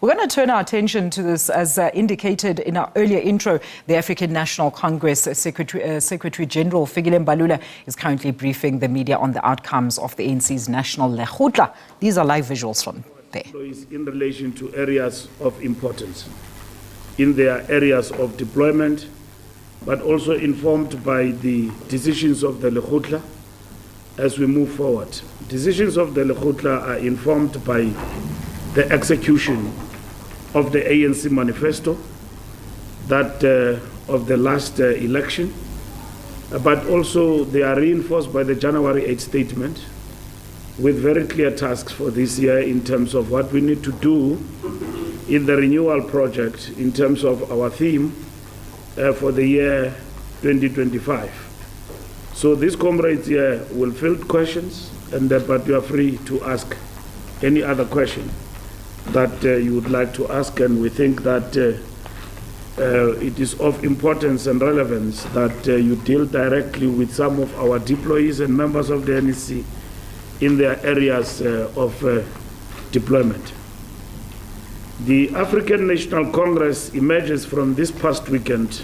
We're going to turn our attention to this, as indicated in our earlier intro. The African National Congress Secretary General Fikile Mbalula is currently briefing the media on the outcomes of the ANC's National Lekgotla. These are live visuals from there. In relation to areas of importance, in their areas of deployment, but also informed by the decisions of the Lekgotla as we move forward. Decisions of the Lekgotla are informed by the execution of the ANC manifesto, that of the last election, but also they are reinforced by the January 8 statement with very clear tasks for this year in terms of what we need to do in the renewal project in terms of our theme for the year 2025. So these comrades here will field questions, but you are free to ask any other question that you would like to ask, and we think that it is of importance and relevance that you deal directly with some of our deployees and members of the NEC in their areas of deployment. The African National Congress emerges from this past weekend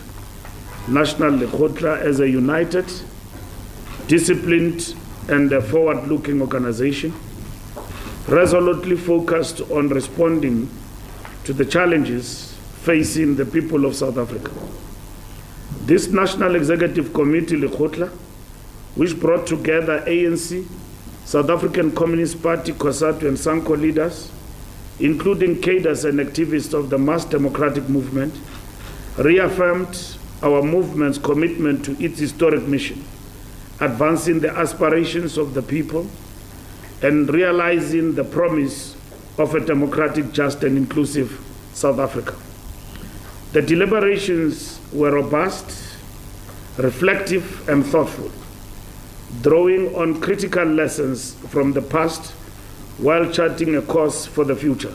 National Lekgotla as a united, disciplined, and forward-looking organization, resolutely focused on responding to the challenges facing the people of South Africa. This National Executive Committee, Lekgotla, which brought together ANC, South African Communist Party, COSATU, and SANCO leaders, including cadres and activists of the mass democratic movement, reaffirmed our movement's commitment to its historic mission, advancing the aspirations of the people and realizing the promise of a democratic, just, and inclusive South Africa. The deliberations were robust, reflective, and thoughtful, drawing on critical lessons from the past while charting a course for the future.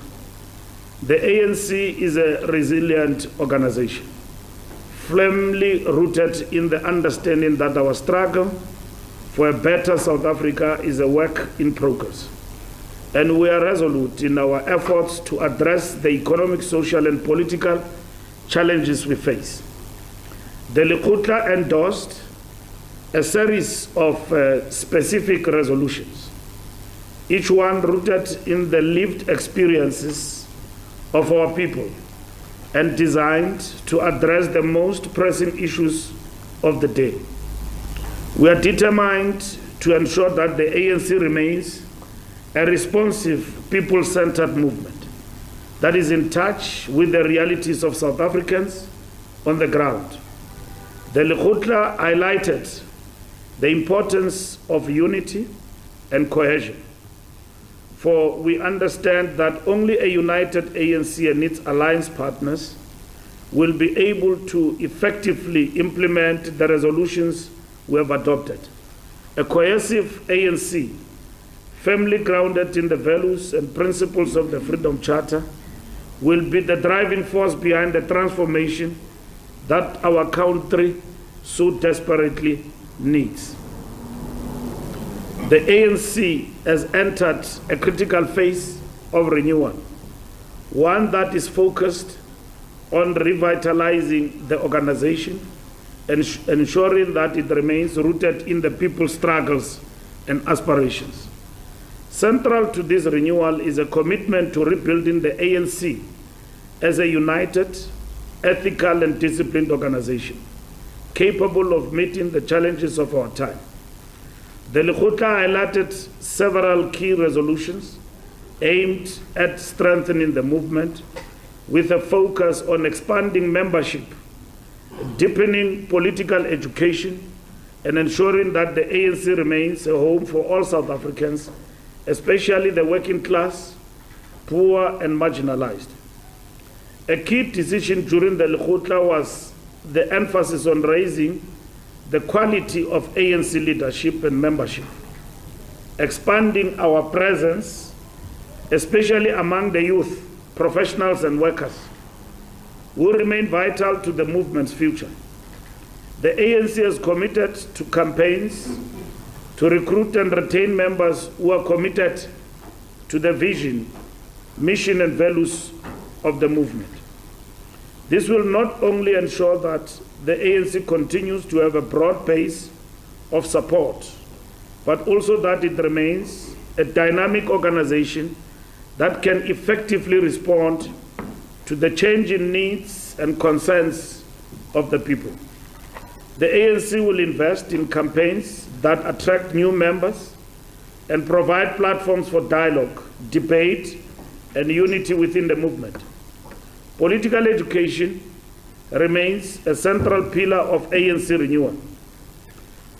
The ANC is a resilient organization, firmly rooted in the understanding that our struggle for a better South Africa is a work in progress, and we are resolute in our efforts to address the economic, social, and political challenges we face. The Lekgotla endorsed a series of specific resolutions, each one rooted in the lived experiences of our people and designed to address the most pressing issues of the day. We are determined to ensure that the ANC remains a responsive, people-centered movement that is in touch with the realities of South Africans on the ground. The Lekgotla highlighted the importance of unity and cohesion, for we understand that only a united ANC and its alliance partners will be able to effectively implement the resolutions we have adopted. A cohesive ANC, firmly grounded in the values and principles of the Freedom Charter, will be the driving force behind the transformation that our country so desperately needs. The ANC has entered a critical phase of renewal, one that is focused on revitalizing the organization and ensuring that it remains rooted in the people's struggles and aspirations. Central to this renewal is a commitment to rebuilding the ANC as a united, ethical, and disciplined organization, capable of meeting the challenges of our time. The Lekgotla highlighted several key resolutions aimed at strengthening the movement, with a focus on expanding membership, deepening political education, and ensuring that the ANC remains a home for all South Africans, especially the working class, poor, and marginalized. A key decision during the Lekgotla was the emphasis on raising the quality of ANC leadership and membership, expanding our presence, especially among the youth, professionals, and workers, will remain vital to the movement's future. The ANC is committed to campaigns to recruit and retain members who are committed to the vision, mission, and values of the movement. This will not only ensure that the ANC continues to have a broad base of support, but also that it remains a dynamic organization that can effectively respond to the changing needs and concerns of the people. The ANC will invest in campaigns that attract new members and provide platforms for dialogue, debate, and unity within the movement. Political education remains a central pillar of ANC renewal.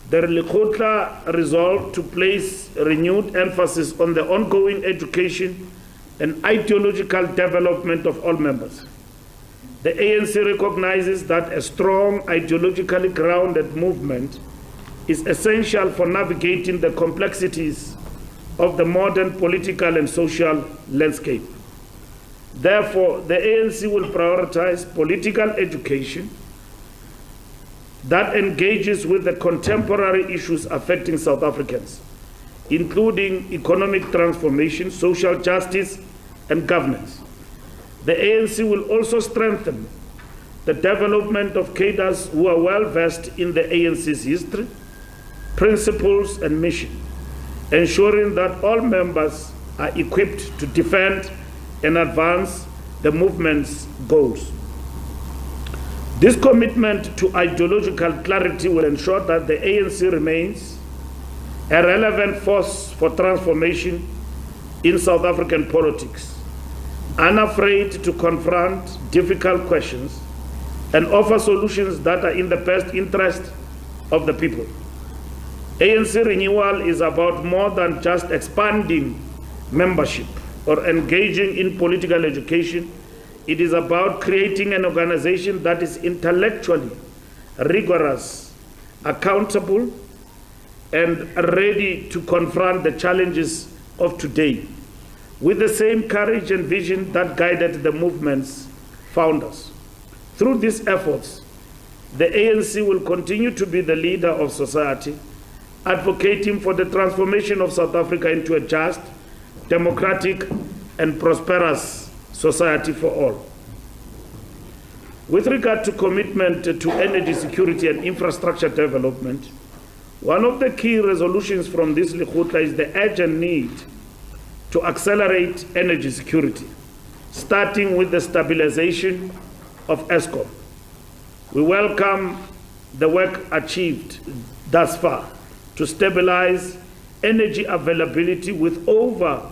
The Lekgotla resolved to place renewed emphasis on the ongoing education and ideological development of all members. The ANC recognizes that a strong, ideologically grounded movement is essential for navigating the complexities of the modern political and social landscape. Therefore, the ANC will prioritize political education that engages with the contemporary issues affecting South Africans, including economic transformation, social justice, and governance. The ANC will also strengthen the development of cadres who are well versed in the ANC's history, principles, and mission, ensuring that all members are equipped to defend and advance the movement's goals. This commitment to ideological clarity will ensure that the ANC remains a relevant force for transformation in South African politics, unafraid to confront difficult questions and offer solutions that are in the best interest of the people. ANC renewal is about more than just expanding membership or engaging in political education. It is about creating an organization that is intellectually rigorous, accountable, and ready to confront the challenges of today with the same courage and vision that guided the movement's founders. Through these efforts, the ANC will continue to be the leader of society, advocating for the transformation of South Africa into a just, democratic, and prosperous society for all. With regard to commitment to energy security and infrastructure development, one of the key resolutions from this Lekgotla is the urgent need to accelerate energy security, starting with the stabilization of Eskom. We welcome the work achieved thus far to stabilize energy availability with over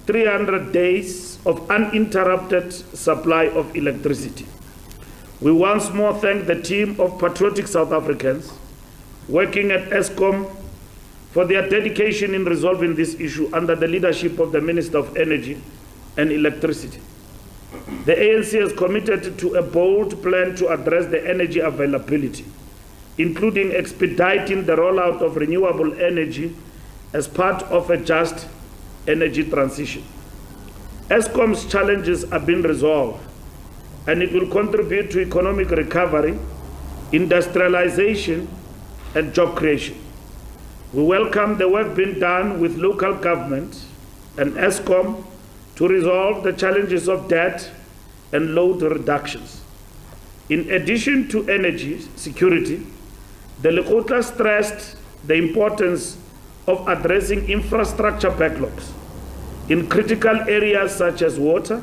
300 days of uninterrupted supply of electricity. We once more thank the team of patriotic South Africans working at Eskom for their dedication in resolving this issue under the leadership of the Minister of Energy and Electricity. The ANC has committed to a bold plan to address the energy availability, including expediting the rollout of renewable energy as part of a just energy transition. Eskom's challenges are being resolved, and it will contribute to economic recovery, industrialization, and job creation. We welcome the work being done with local government and Eskom to resolve the challenges of debt and load reductions. In addition to energy security, the Lekgotla stressed the importance of addressing infrastructure backlogs in critical areas such as water,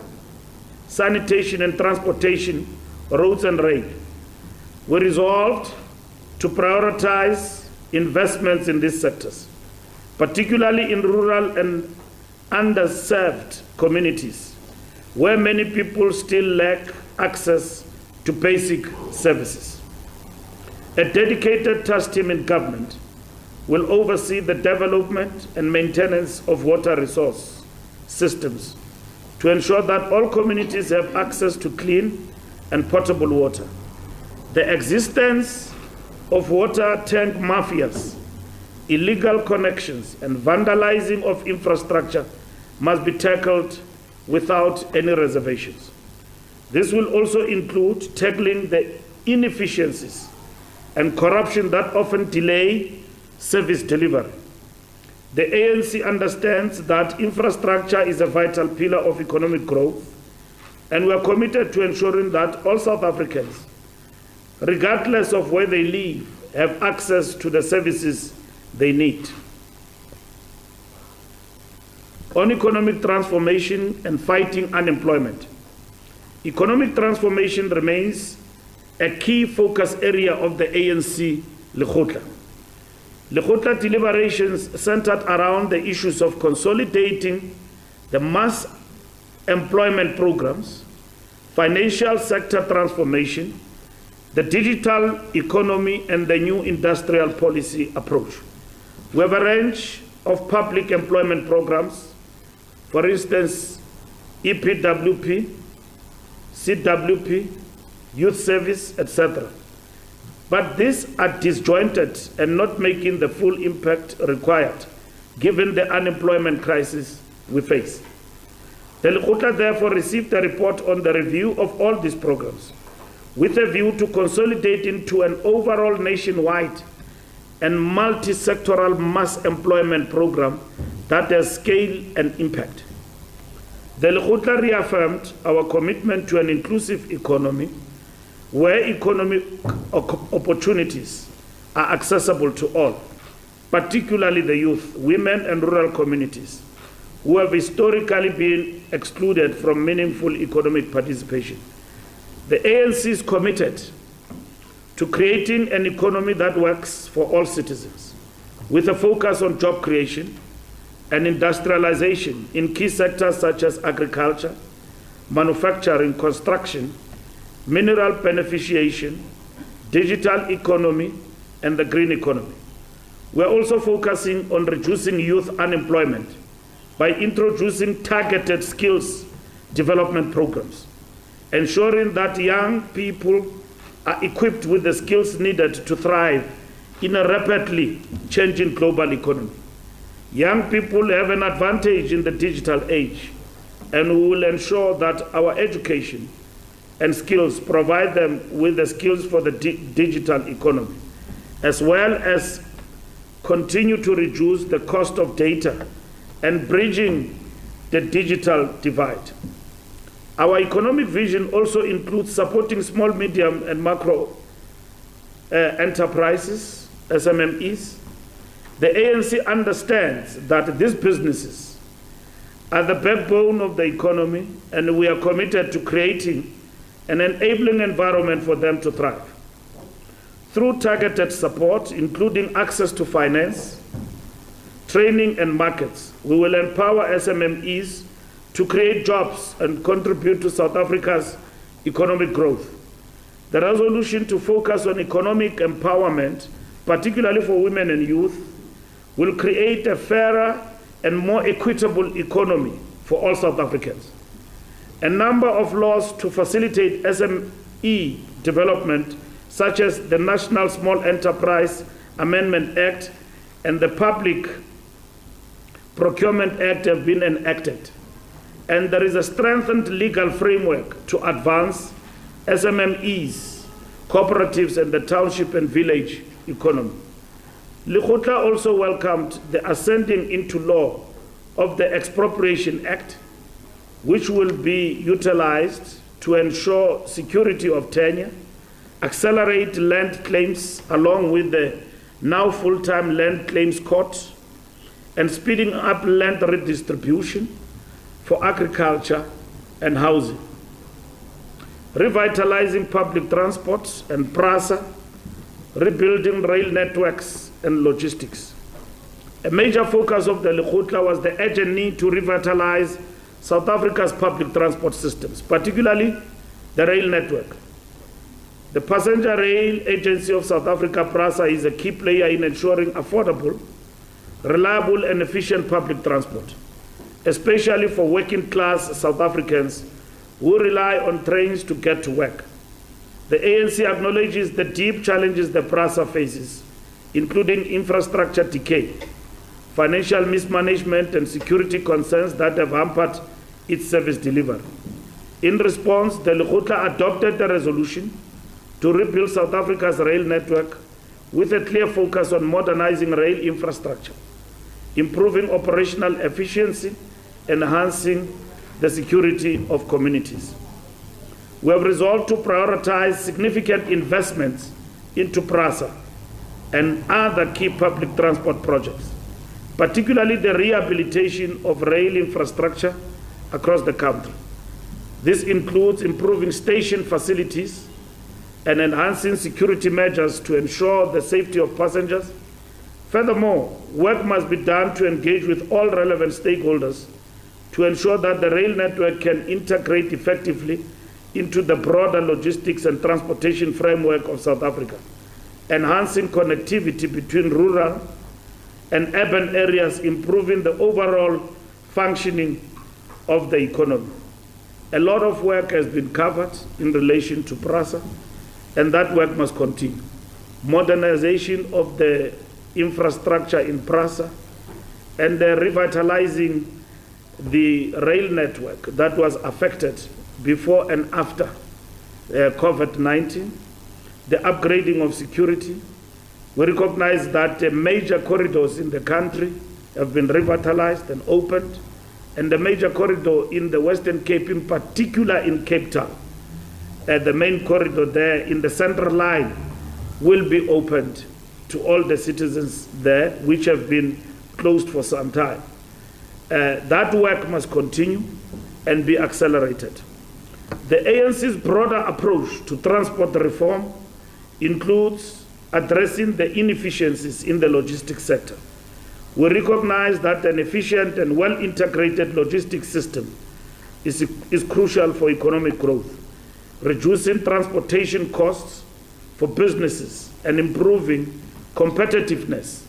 sanitation and transportation, roads and rail. We resolved to prioritize investments in these sectors, particularly in rural and underserved communities, where many people still lack access to basic services. A dedicated task team in government will oversee the development and maintenance of water resource systems to ensure that all communities have access to clean and potable water. The existence of water tank mafias, illegal connections, and vandalizing of infrastructure must be tackled without any reservations. This will also include tackling the inefficiencies and corruption that often delay service delivery. The ANC understands that infrastructure is a vital pillar of economic growth And we are committed to ensuring that all South Africans, regardless of where they live, have access to the services they need. On economic transformation and fighting unemployment. Economic transformation remains a key focus area of the ANC Lekgotla. Lekgotla deliberations centered around the issues of consolidating the mass employment programs, financial sector transformation, the digital economy, and the new industrial policy approach. We have a range of public employment programs, for instance, EPWP, CWP, youth service, etc. But these are disjointed and not making the full impact required, given the unemployment crisis we face. The Lekgotla therefore received a report on the review of all these programs, with a view to consolidating to an overall nationwide and multi-sectoral mass employment program that has scale and impact. The Lekgotla reaffirmed our commitment to an inclusive economy where economic opportunities are accessible to all, particularly the youth, women, and rural communities, who have historically been excluded from meaningful economic participation. The ANC is committed to creating an economy that works for all citizens, with a focus on job creation and industrialization in key sectors such as agriculture, manufacturing, construction, mineral beneficiation, digital economy, and the green economy. We're also focusing on reducing youth unemployment by introducing targeted skills development programs, ensuring that young people are equipped with the skills needed to thrive in a rapidly changing global economy. Young people have an advantage in the digital age, and we will ensure that our education and skills provide them with the skills for the digital economy, as well as continue to reduce the cost of data and bridging the digital divide. Our economic vision also includes supporting small, medium, and macro enterprises, SMMEs. The ANC understands that these businesses are the backbone of the economy, and we are committed to creating an enabling environment for them to thrive. Through targeted support, including access to finance, training, and markets, we will empower SMMEs to create jobs and contribute to South Africa's economic growth. The resolution to focus on economic empowerment, particularly for women and youth, will create a fairer and more equitable economy for all South Africans. A number of laws to facilitate SME development, such as the National Small Enterprise Amendment Act and the Public Procurement Act, have been enacted. And there is a strengthened legal framework to advance SMMEs, cooperatives, and the township and village economy. Lekgotla also welcomed the ascending into law of the Expropriation Act, which will be utilized to ensure security of tenure, accelerate land claims along with the now full-time land claims court, and speeding up land redistribution for agriculture and housing. Revitalizing public transport and PRASA, rebuilding rail networks and logistics. A major focus of the Lekgotla was the urgent need to revitalize South Africa's public transport systems, particularly the rail network. The Passenger Rail Agency of South Africa, PRASA, is a key player in ensuring affordable, reliable, and efficient public transport, especially for working-class South Africans who rely on trains to get to work. The ANC acknowledges the deep challenges the PRASA faces, including infrastructure decay, financial mismanagement, and security concerns that have hampered its service delivery. In response, the Lekgotla adopted the resolution to rebuild South Africa's rail network with a clear focus on modernizing rail infrastructure, improving operational efficiency, enhancing the security of communities. We have resolved to prioritize significant investments into PRASA and other key public transport projects, particularly the rehabilitation of rail infrastructure across the country. This includes improving station facilities and enhancing security measures to ensure the safety of passengers. Furthermore, work must be done to engage with all relevant stakeholders to ensure that the rail network can integrate effectively into the broader logistics and transportation framework of South Africa, enhancing connectivity between rural and urban areas, improving the overall functioning of the economy. A lot of work has been covered in relation to PRASA, and that work must continue. Modernization of the infrastructure in PRASA and revitalizing the rail network that was affected before and after COVID-19, the upgrading of security. We recognize that major corridors in the country have been revitalized and opened, and the major corridor in the Western Cape, in particular in Cape Town, the main corridor there in the central line, will be opened to all the citizens there, which have been closed for some time. That work must continue and be accelerated. The ANC's broader approach to transport reform includes addressing the inefficiencies in the logistics sector. We recognize that an efficient and well-integrated logistics system is crucial for economic growth, reducing transportation costs for businesses and improving competitiveness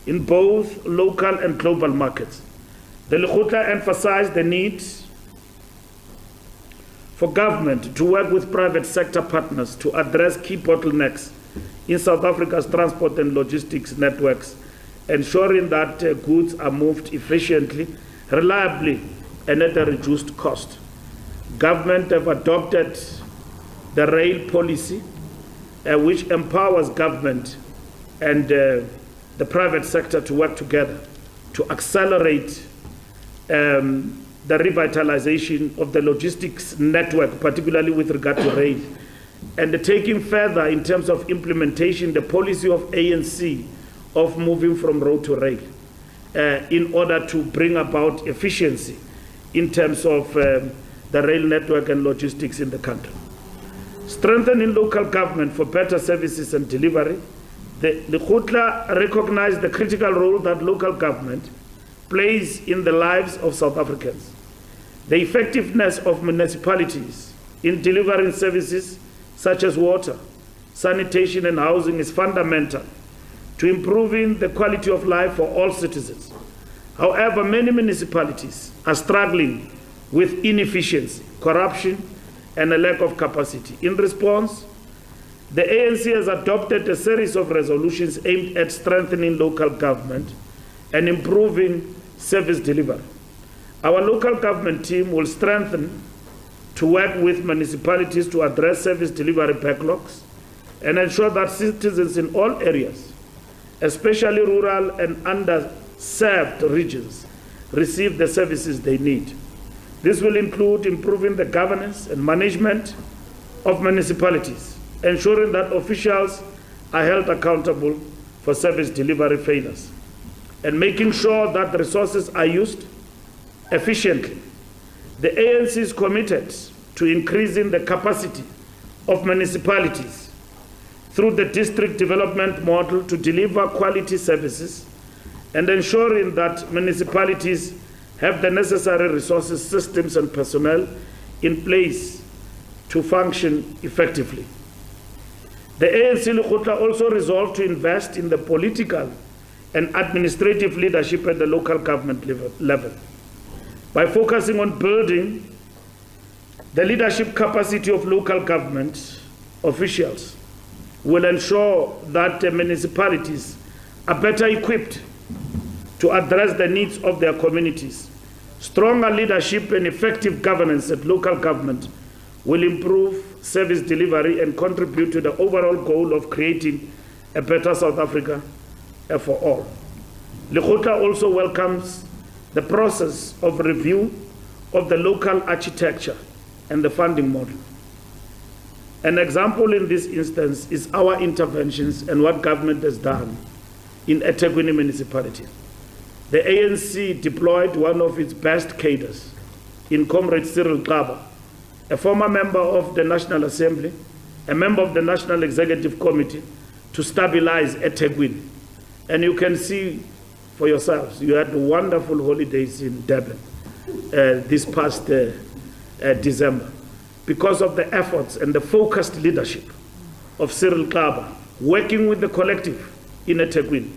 in both local and global markets. The Lekgotla emphasized the need for government to work with private sector partners to address key bottlenecks in South Africa's transport and logistics networks, ensuring that goods are moved efficiently, reliably, and at a reduced cost. Government have adopted the rail policy, which empowers government and the private sector to work together to accelerate the revitalization of the logistics network, particularly with regard to rail, and taking further in terms of implementation the policy of ANC of moving from road to rail in order to bring about efficiency in terms of the rail network and logistics in the country. Strengthening local government for better services and delivery. The Lekgotla recognized the critical role that local government plays in the lives of South Africans. The effectiveness of municipalities in delivering services such as water, sanitation, and housing is fundamental to improving the quality of life for all citizens. However, many municipalities are struggling with inefficiency, corruption, and a lack of capacity. In response, the ANC has adopted a series of resolutions aimed at strengthening local government and improving service delivery. Our local government team will strengthen to work with municipalities to address service delivery backlogs and ensure that citizens in all areas, especially rural and underserved regions, receive the services they need. This will include improving the governance and management of municipalities, ensuring that officials are held accountable for service delivery failures, and making sure that the resources are used efficiently. The ANC is committed to increasing the capacity of municipalities through the district development model to deliver quality services and ensuring that municipalities have the necessary resources, systems, and personnel in place to function effectively. The ANC Lekgotla also resolved to invest in the political and administrative leadership at the local government level. By focusing on building the leadership capacity of local government officials, will ensure that the municipalities are better equipped to address the needs of their communities. Stronger leadership and effective governance at local government will improve service delivery and contribute to the overall goal of creating a better South Africa for all. Lekgotla also welcomes the process of review of the local architecture and the funding model. An example in this instance is our interventions and what government has done in eThekwini municipality. The ANC deployed one of its best cadres in Comrade Cyril Xaba, a former member of the National Assembly, a member of the National Executive Committee, to stabilize eThekwini. And you can see for yourselves, you had wonderful holidays in Durban this past December because of the efforts and the focused leadership of Cyril Xaba, working with the collective in eThekwini.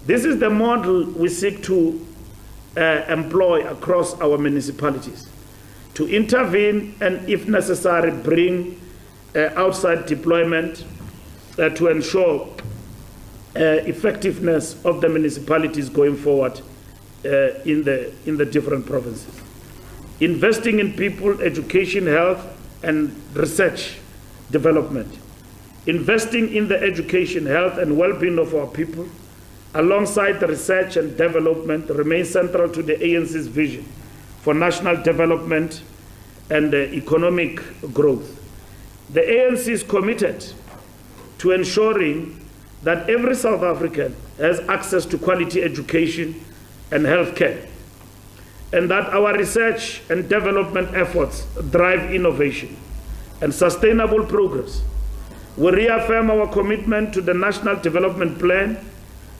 This is the model we seek to employ across our municipalities, to intervene and, if necessary, bring outside deployment to ensure effectiveness of the municipalities going forward in the different provinces. Investing in people, education, health, and research development. Investing in the education, health, and well-being of our people, alongside the research and development, remains central to the ANC's vision for national development and economic growth. The ANC is committed to ensuring that every South African has access to quality education and healthcare, and that our research and development efforts drive innovation and sustainable progress. We reaffirm our commitment to the National Development Plan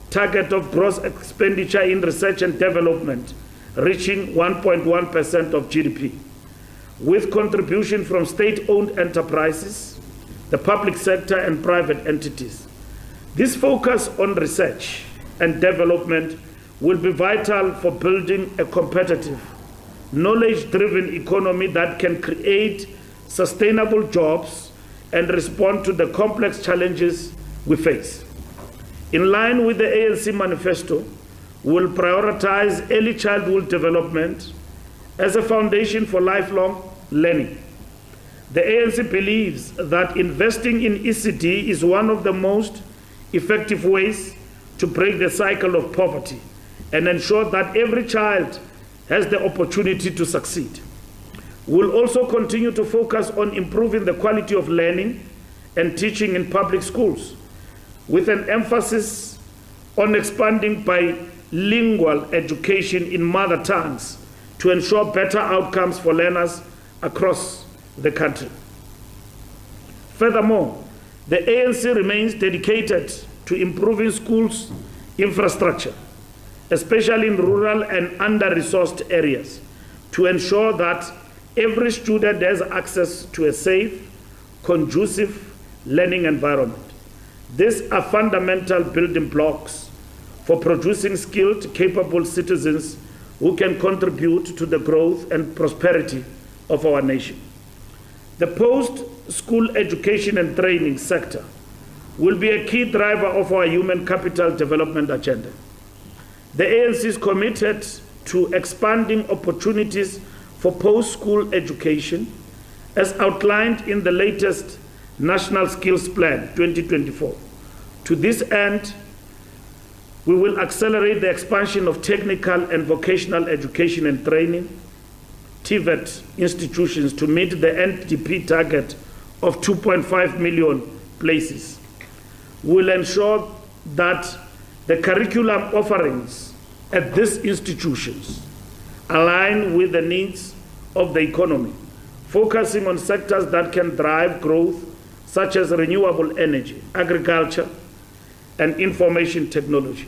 target of gross expenditure in research and development reaching 1.1% of GDP, with contribution from state-owned enterprises, the public sector, and private entities. This focus on research and development will be vital for building a competitive, knowledge-driven economy that can create sustainable jobs and respond to the complex challenges we face. In line with the ANC manifesto, we will prioritize early childhood development as a foundation for lifelong learning. The ANC believes that investing in ECD is one of the most effective ways to break the cycle of poverty and ensure that every child has the opportunity to succeed. We'll also continue to focus on improving the quality of learning and teaching in public schools, with an emphasis on expanding bilingual education in mother tongues to ensure better outcomes for learners across the country. Furthermore, the ANC remains dedicated to improving schools' infrastructure, especially in rural and under-resourced areas, to ensure that every student has access to a safe, conducive learning environment. These are fundamental building blocks for producing skilled, capable citizens who can contribute to the growth and prosperity of our nation. The post-school education and training sector will be a key driver of our human capital development agenda. The ANC is committed to expanding opportunities for post-school education as outlined in the latest National Skills Plan 2024. To this end, we will accelerate the expansion of technical and vocational education and training, TVET institutions, to meet the NDP target of 2.5 million places. We will ensure that the curriculum offerings at these institutions align with the needs of the economy, focusing on sectors that can drive growth, such as renewable energy, agriculture, and information technology.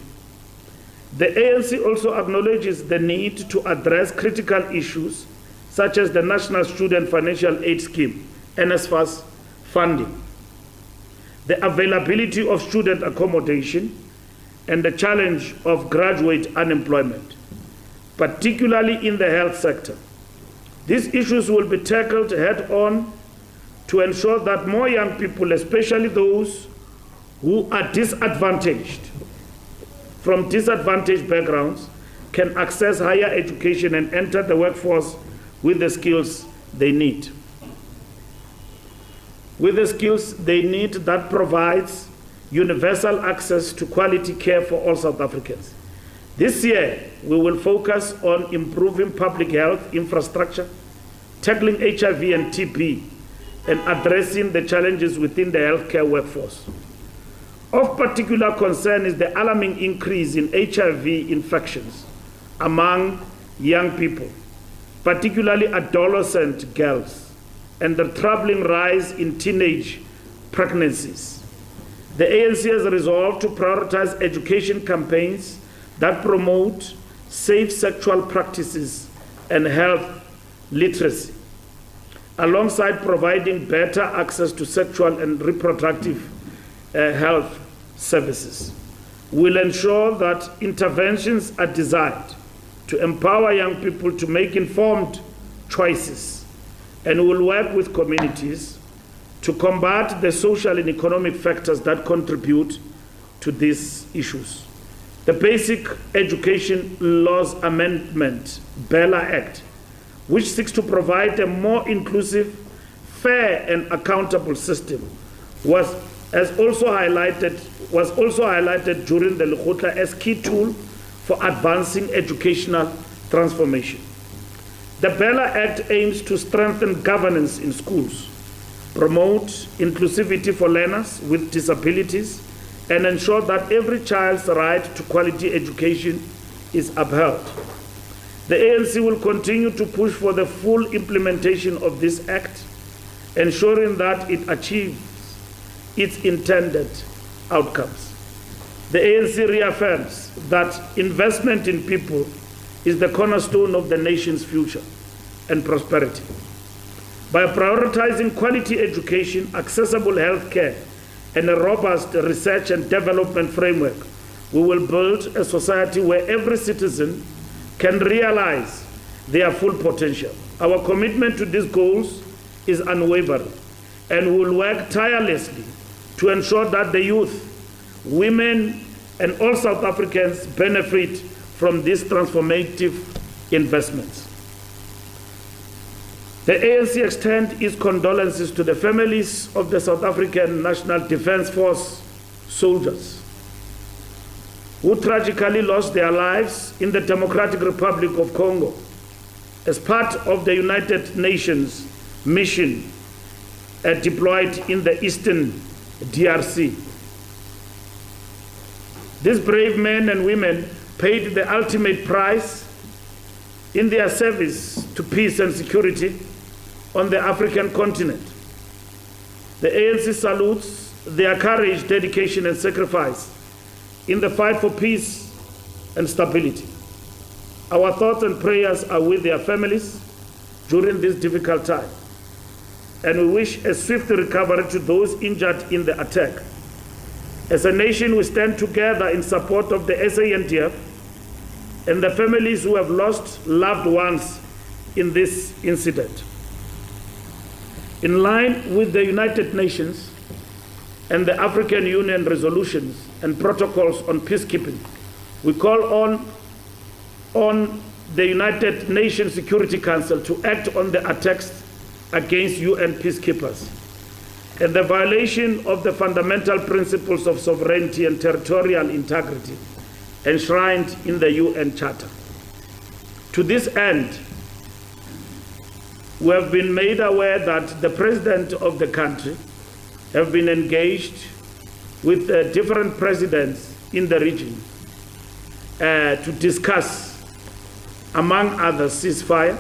The ANC also acknowledges the need to address critical issues such as the National Student Financial Aid Scheme, NSFAS funding, the availability of student accommodation, and the challenge of graduate unemployment, particularly in the health sector. These issues will be tackled head-on to ensure that more young people, especially those who are disadvantaged from disadvantaged backgrounds, can access higher education and enter the workforce with the skills they need. With the skills they need that provides universal access to quality care for all South Africans. This year, we will focus on improving public health infrastructure, tackling HIV and TB, and addressing the challenges within the healthcare workforce. Of particular concern is the alarming increase in HIV infections among young people, particularly adolescent girls, and the troubling rise in teenage pregnancies. The ANC has resolved to prioritize education campaigns that promote safe sexual practices and health literacy, alongside providing better access to sexual and reproductive health services. We'll ensure that interventions are designed to empower young people to make informed choices, and will work with communities to combat the social and economic factors that contribute to these issues. The Basic Education Laws Amendment, BELA Act, which seeks to provide a more inclusive, fair and accountable system, was also highlighted during the Lekgotla as key tool for advancing educational transformation. The BELA Act aims to strengthen governance in schools, promote inclusivity for learners with disabilities, and ensure that every child's right to quality education is upheld. The ANC will continue to push for the full implementation of this act, ensuring that it achieves its intended outcomes. The ANC reaffirms that investment in people is the cornerstone of the nation's future and prosperity. By prioritizing quality education, accessible health care, and a robust research and development framework, we will build a society where every citizen can realize their full potential. Our commitment to these goals is unwavering, and we will work tirelessly to ensure that the youth, women, and all South Africans benefit from these transformative investments. The ANC extends its condolences to the families of the South African National Defence Force soldiers who tragically lost their lives in the Democratic Republic of Congo as part of the United Nations mission deployed in the Eastern DRC. These brave men and women paid the ultimate price in their service to peace and security on the African continent. The ANC salutes their courage, dedication, and sacrifice in the fight for peace and stability. Our thoughts and prayers are with their families during this difficult time, and we wish a swift recovery to those injured in the attack. As a nation, we stand together in support of the SANDF and the families who have lost loved ones in this incident. In line with the United Nations and the African Union resolutions and protocols on peacekeeping, we call on the United Nations Security Council to act on the attacks against UN peacekeepers and the violation of the fundamental principles of sovereignty and territorial integrity enshrined in the UN Charter. To this end, we have been made aware that the president of the country have been engaged with different presidents in the region to discuss, among others, ceasefire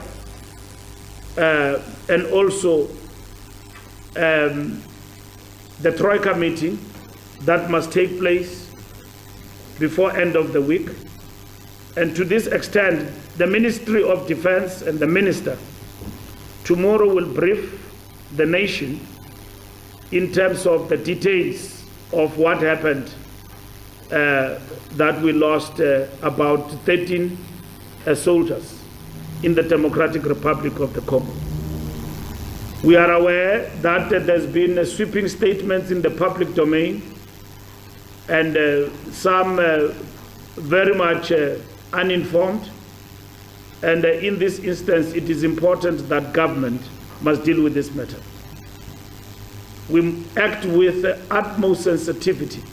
and also the Troika meeting that must take place before end of the week. And to this extent, the Ministry of Defense and the Minister tomorrow will brief the nation in terms of the details of what happened, that we lost about 13 soldiers in the Democratic Republic of the Congo. We are aware that there's been sweeping statements in the public domain, and some very much uninformed. And in this instance, it is important that government must deal with this matter. We act with utmost sensitivity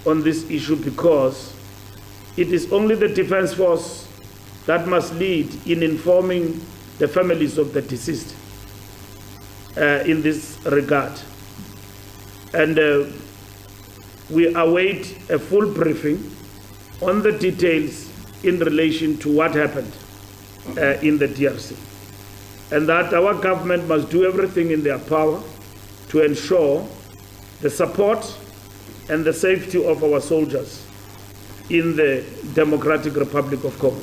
on this issue because it is only the Defense Force that must lead in informing the families of the deceased. in this regard. And we await a full briefing on the details in relation to what happened in the DRC. And that our government must do everything in their power to ensure the support and the safety of our soldiers in the Democratic Republic of Congo,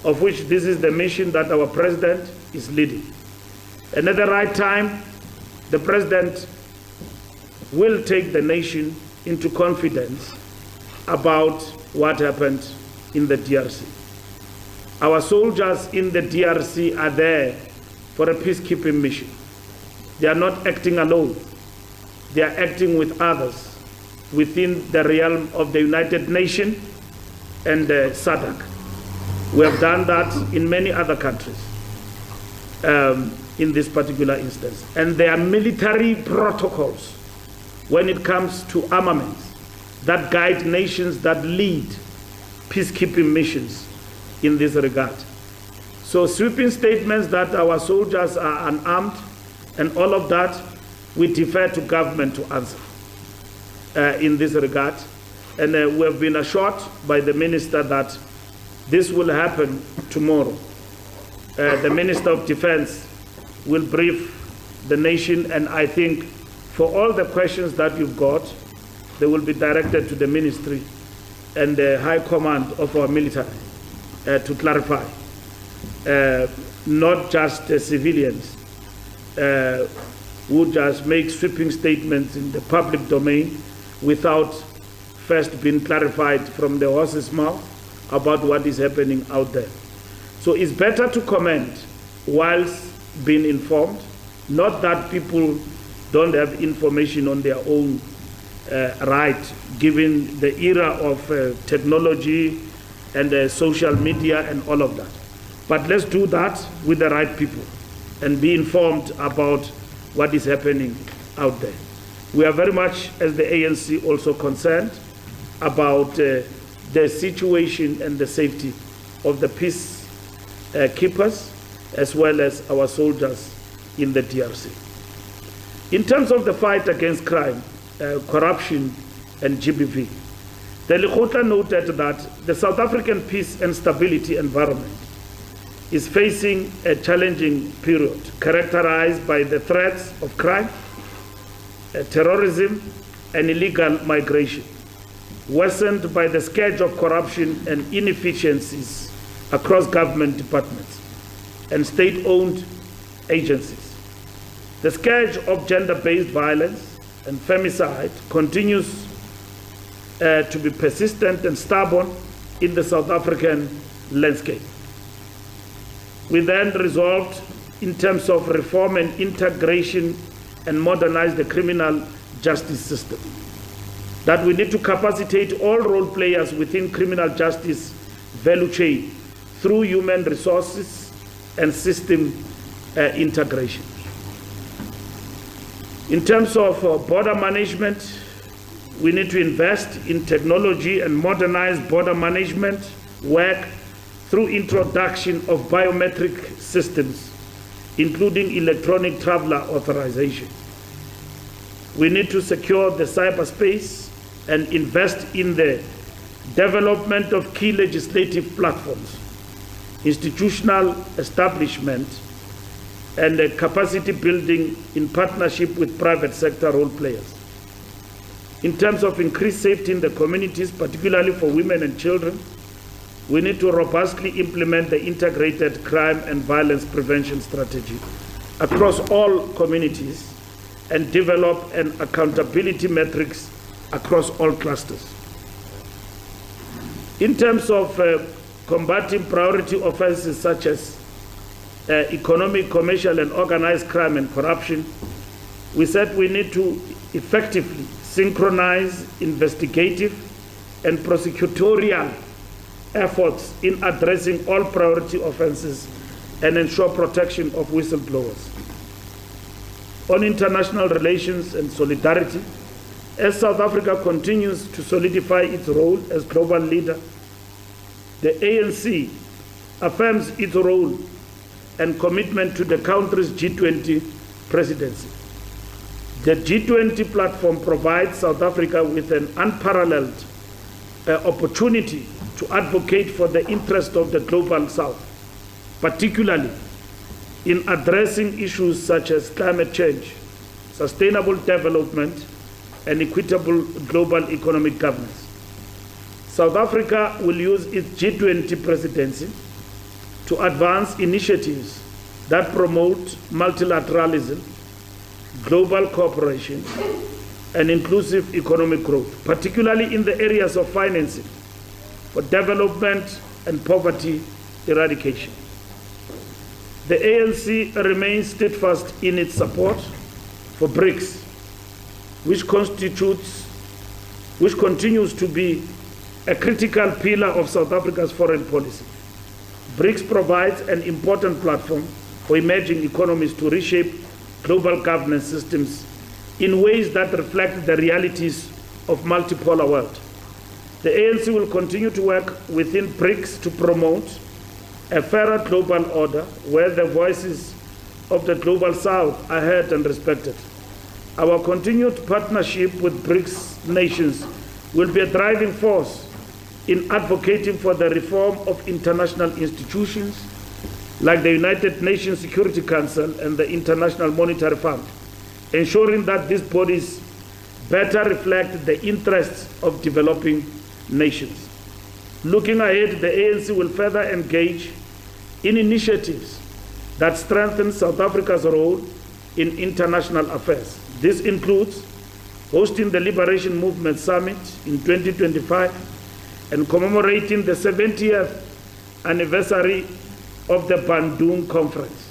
of which this is the mission that our president is leading. And at the right time, the president will take the nation into confidence about what happened in the DRC. Our soldiers in the DRC are there for a peacekeeping mission. They are not acting alone. They are acting with others within the realm of the United Nations and SADC. We have done that in many other countries in this particular instance. And there are military protocols when it comes to armaments that guide nations that lead peacekeeping missions in this regard. So sweeping statements that our soldiers are unarmed and all of that, we defer to government to answer in this regard. And we have been assured by the minister that this will happen tomorrow. The Minister of Defense will brief the nation, and I think for all the questions that you've got, they will be directed to the ministry and the high command of our military to clarify. Not just civilians who just make sweeping statements in the public domain without first being clarified from the horse's mouth about what is happening out there. So it's better to comment whilst being informed, not that people don't have information on their own right, given the era of technology and social media and all of that. But let's do that with the right people and be informed about what is happening out there. We are very much, as the ANC, also concerned about the situation and the safety of the peacekeepers as well as our soldiers in the DRC. In terms of the fight against crime, corruption and GBV, the Lekgotla noted that the South African peace and stability environment is facing a challenging period characterized by the threats of crime, terrorism, and illegal migration, worsened by the scourge of corruption and inefficiencies across government departments and state-owned agencies. The scourge of gender-based violence and femicide continues to be persistent and stubborn in the South African landscape. We then resolved in terms of reform and integration and modernize the criminal justice system, that we need to capacitate all role players within criminal justice value chain through human resources and system integration. In terms of border management, we need to invest in technology and modernize border management work through introduction of biometric systems, including electronic traveler authorization. We need to secure the cyberspace and invest in the development of key legislative platforms, institutional establishment, and capacity building in partnership with private sector role players. In terms of increased safety in the communities, particularly for women and children, we need to robustly implement the integrated crime and violence prevention strategy across all communities and develop an accountability metrics across all clusters. In terms of combating priority offenses such as economic, commercial, and organized crime and corruption, we said we need to effectively synchronize investigative and prosecutorial efforts in addressing all priority offenses and ensure protection of whistleblowers. On international relations and solidarity, as South Africa continues to solidify its role as global leader, the ANC affirms its role and commitment to the country's G20 presidency. The G20 platform provides South Africa with an unparalleled opportunity to advocate for the interest of the global South, particularly in addressing issues such as climate change, sustainable development, and equitable global economic governance. South Africa will use its G20 presidency to advance initiatives that promote multilateralism, global cooperation, and inclusive economic growth, particularly in the areas of financing for development and poverty eradication. The ANC remains steadfast in its support for BRICS, which continues to be a critical pillar of South Africa's foreign policy. BRICS provides an important platform for emerging economies to reshape global governance systems in ways that reflect the realities of multipolar world. The ANC will continue to work within BRICS to promote a fairer global order where the voices of the global South are heard and respected. Our continued partnership with BRICS nations will be a driving force in advocating for the reform of international institutions like the United Nations Security Council and the International Monetary Fund, ensuring that these bodies better reflect the interests of developing nations. Looking ahead, the ANC will further engage in initiatives that strengthen South Africa's role in international affairs. This includes hosting the Liberation Movement Summit in 2025 and commemorating the 70th anniversary of the Bandung Conference.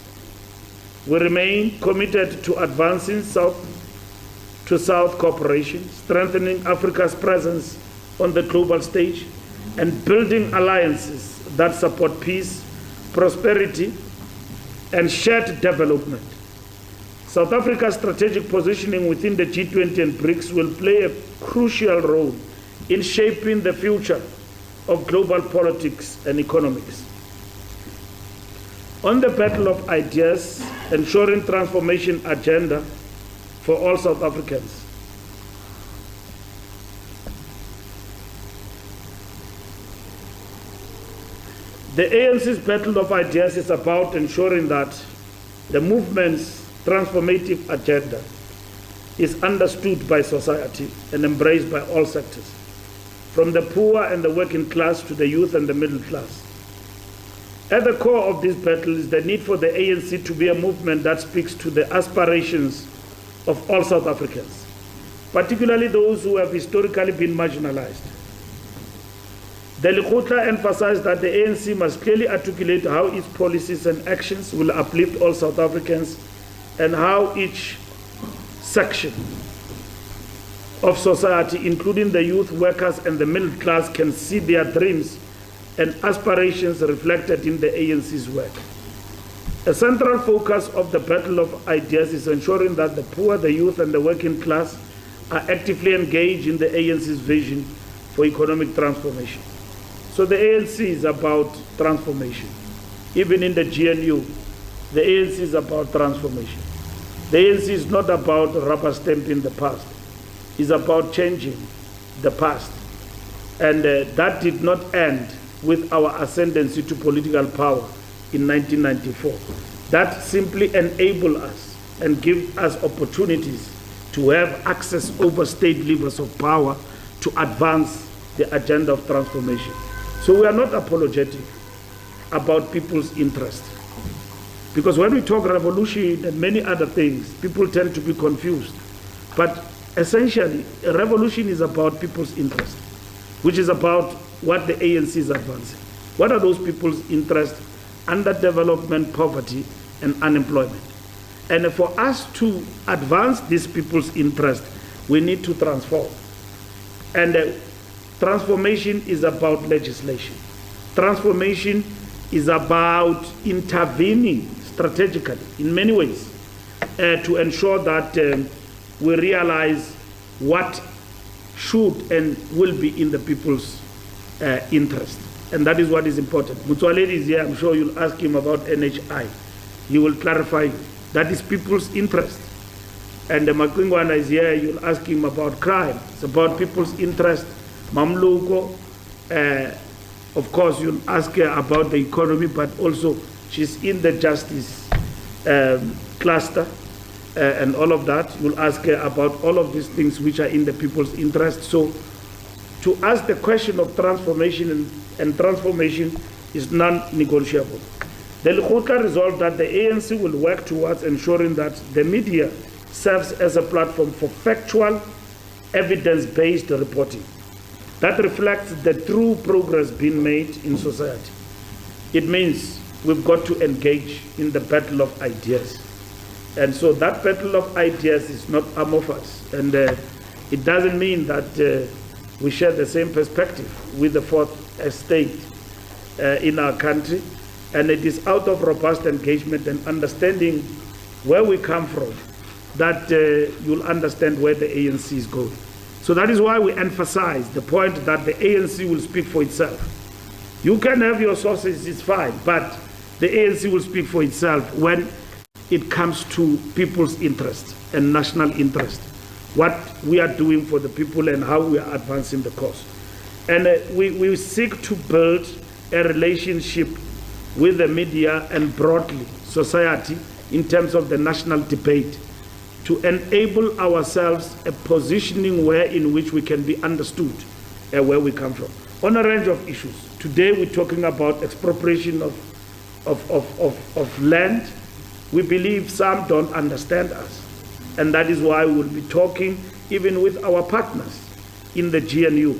We remain committed to advancing South-to-South cooperation, strengthening Africa's presence on the global stage, and building alliances that support peace, prosperity, and shared development. South Africa's strategic positioning within the G20 and BRICS will play a crucial role in shaping the future of global politics and economics. On the battle of ideas, ensuring transformation agenda for all South Africans. The ANC's battle of ideas is about ensuring that the movement's transformative agenda is understood by society and embraced by all sectors, from the poor and the working class to the youth and the middle class. At the core of this battle is the need for the ANC to be a movement that speaks to the aspirations of all South Africans, particularly those who have historically been marginalized. The Lekgotla emphasized that the ANC must clearly articulate how its policies and actions will uplift all South Africans and how each section of society, including the youth, workers, and the middle class, can see their dreams and aspirations reflected in the ANC's work. A central focus of the battle of ideas is ensuring that the poor, the youth, and the working class are actively engaged in the ANC's vision for economic transformation. So the ANC is about transformation. Even in the GNU, the ANC is about transformation. The ANC is not about rubber stamping the past. It's about changing the past. And that did not end with our ascendancy to political power in 1994. That simply enabled us and give us opportunities to have access over state levers of power to advance the agenda of transformation. So we are not apologetic about people's interest. Because when we talk revolution and many other things, people tend to be confused. But essentially, a revolution is about people's interest, which is about what the ANC is advancing. What are those people's interests? Underdevelopment, poverty, and unemployment. And for us to advance these people's interest, we need to transform. And transformation is about legislation. Transformation is about intervening strategically in many ways to ensure that we realize what should and will be in the people's interest. And that is what is important. Mutwaledi is here. I'm sure you'll ask him about NHI. He will clarify That is people's interest. And Makingwana is here, you'll ask him about crime. It's about people's interest. Mamluko, of course, you'll ask her about the economy, but also she's in the justice cluster and all of that. You'll ask her about all of these things which are in the people's interest. So to ask the question of transformation and transformation is non-negotiable. The Lekgotla resolved that the ANC will work towards ensuring that the media serves as a platform for factual, evidence-based reporting that reflects the true progress being made in society. It means we've got to engage in the battle of ideas. And so that battle of ideas is not amorphous. And it doesn't mean that we share the same perspective with the fourth estate in our country. And it is out of robust engagement and understanding where we come from that you'll understand where the ANC is going. So that is why we emphasize the point that the ANC will speak for itself. You can have your sources, it's fine, but the ANC will speak for itself when it comes to people's interest and national interest, what we are doing for the people and how we are advancing the cause. And we seek to build a relationship with the media and broadly society in terms of the national debate to enable ourselves a positioning in which we can be understood where we come from on a range of issues. Today we're talking about expropriation of land. We believe some don't understand us, and that is why we'll be talking even with our partners in the GNU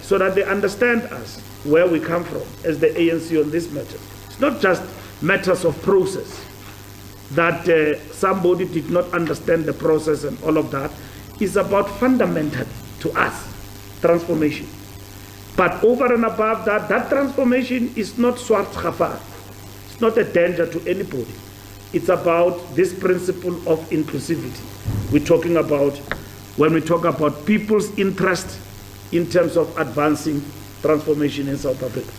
so that they understand us, where we come from as the ANC on this matter. It's not just matters of process, that somebody did not understand the process and all of that. It's about fundamental to us, transformation. But over and above that, that transformation is not swart khafar. It's not a danger to anybody. It's about this principle of inclusivity. We're talking about when we talk about people's interest in terms of advancing transformation in South Africa.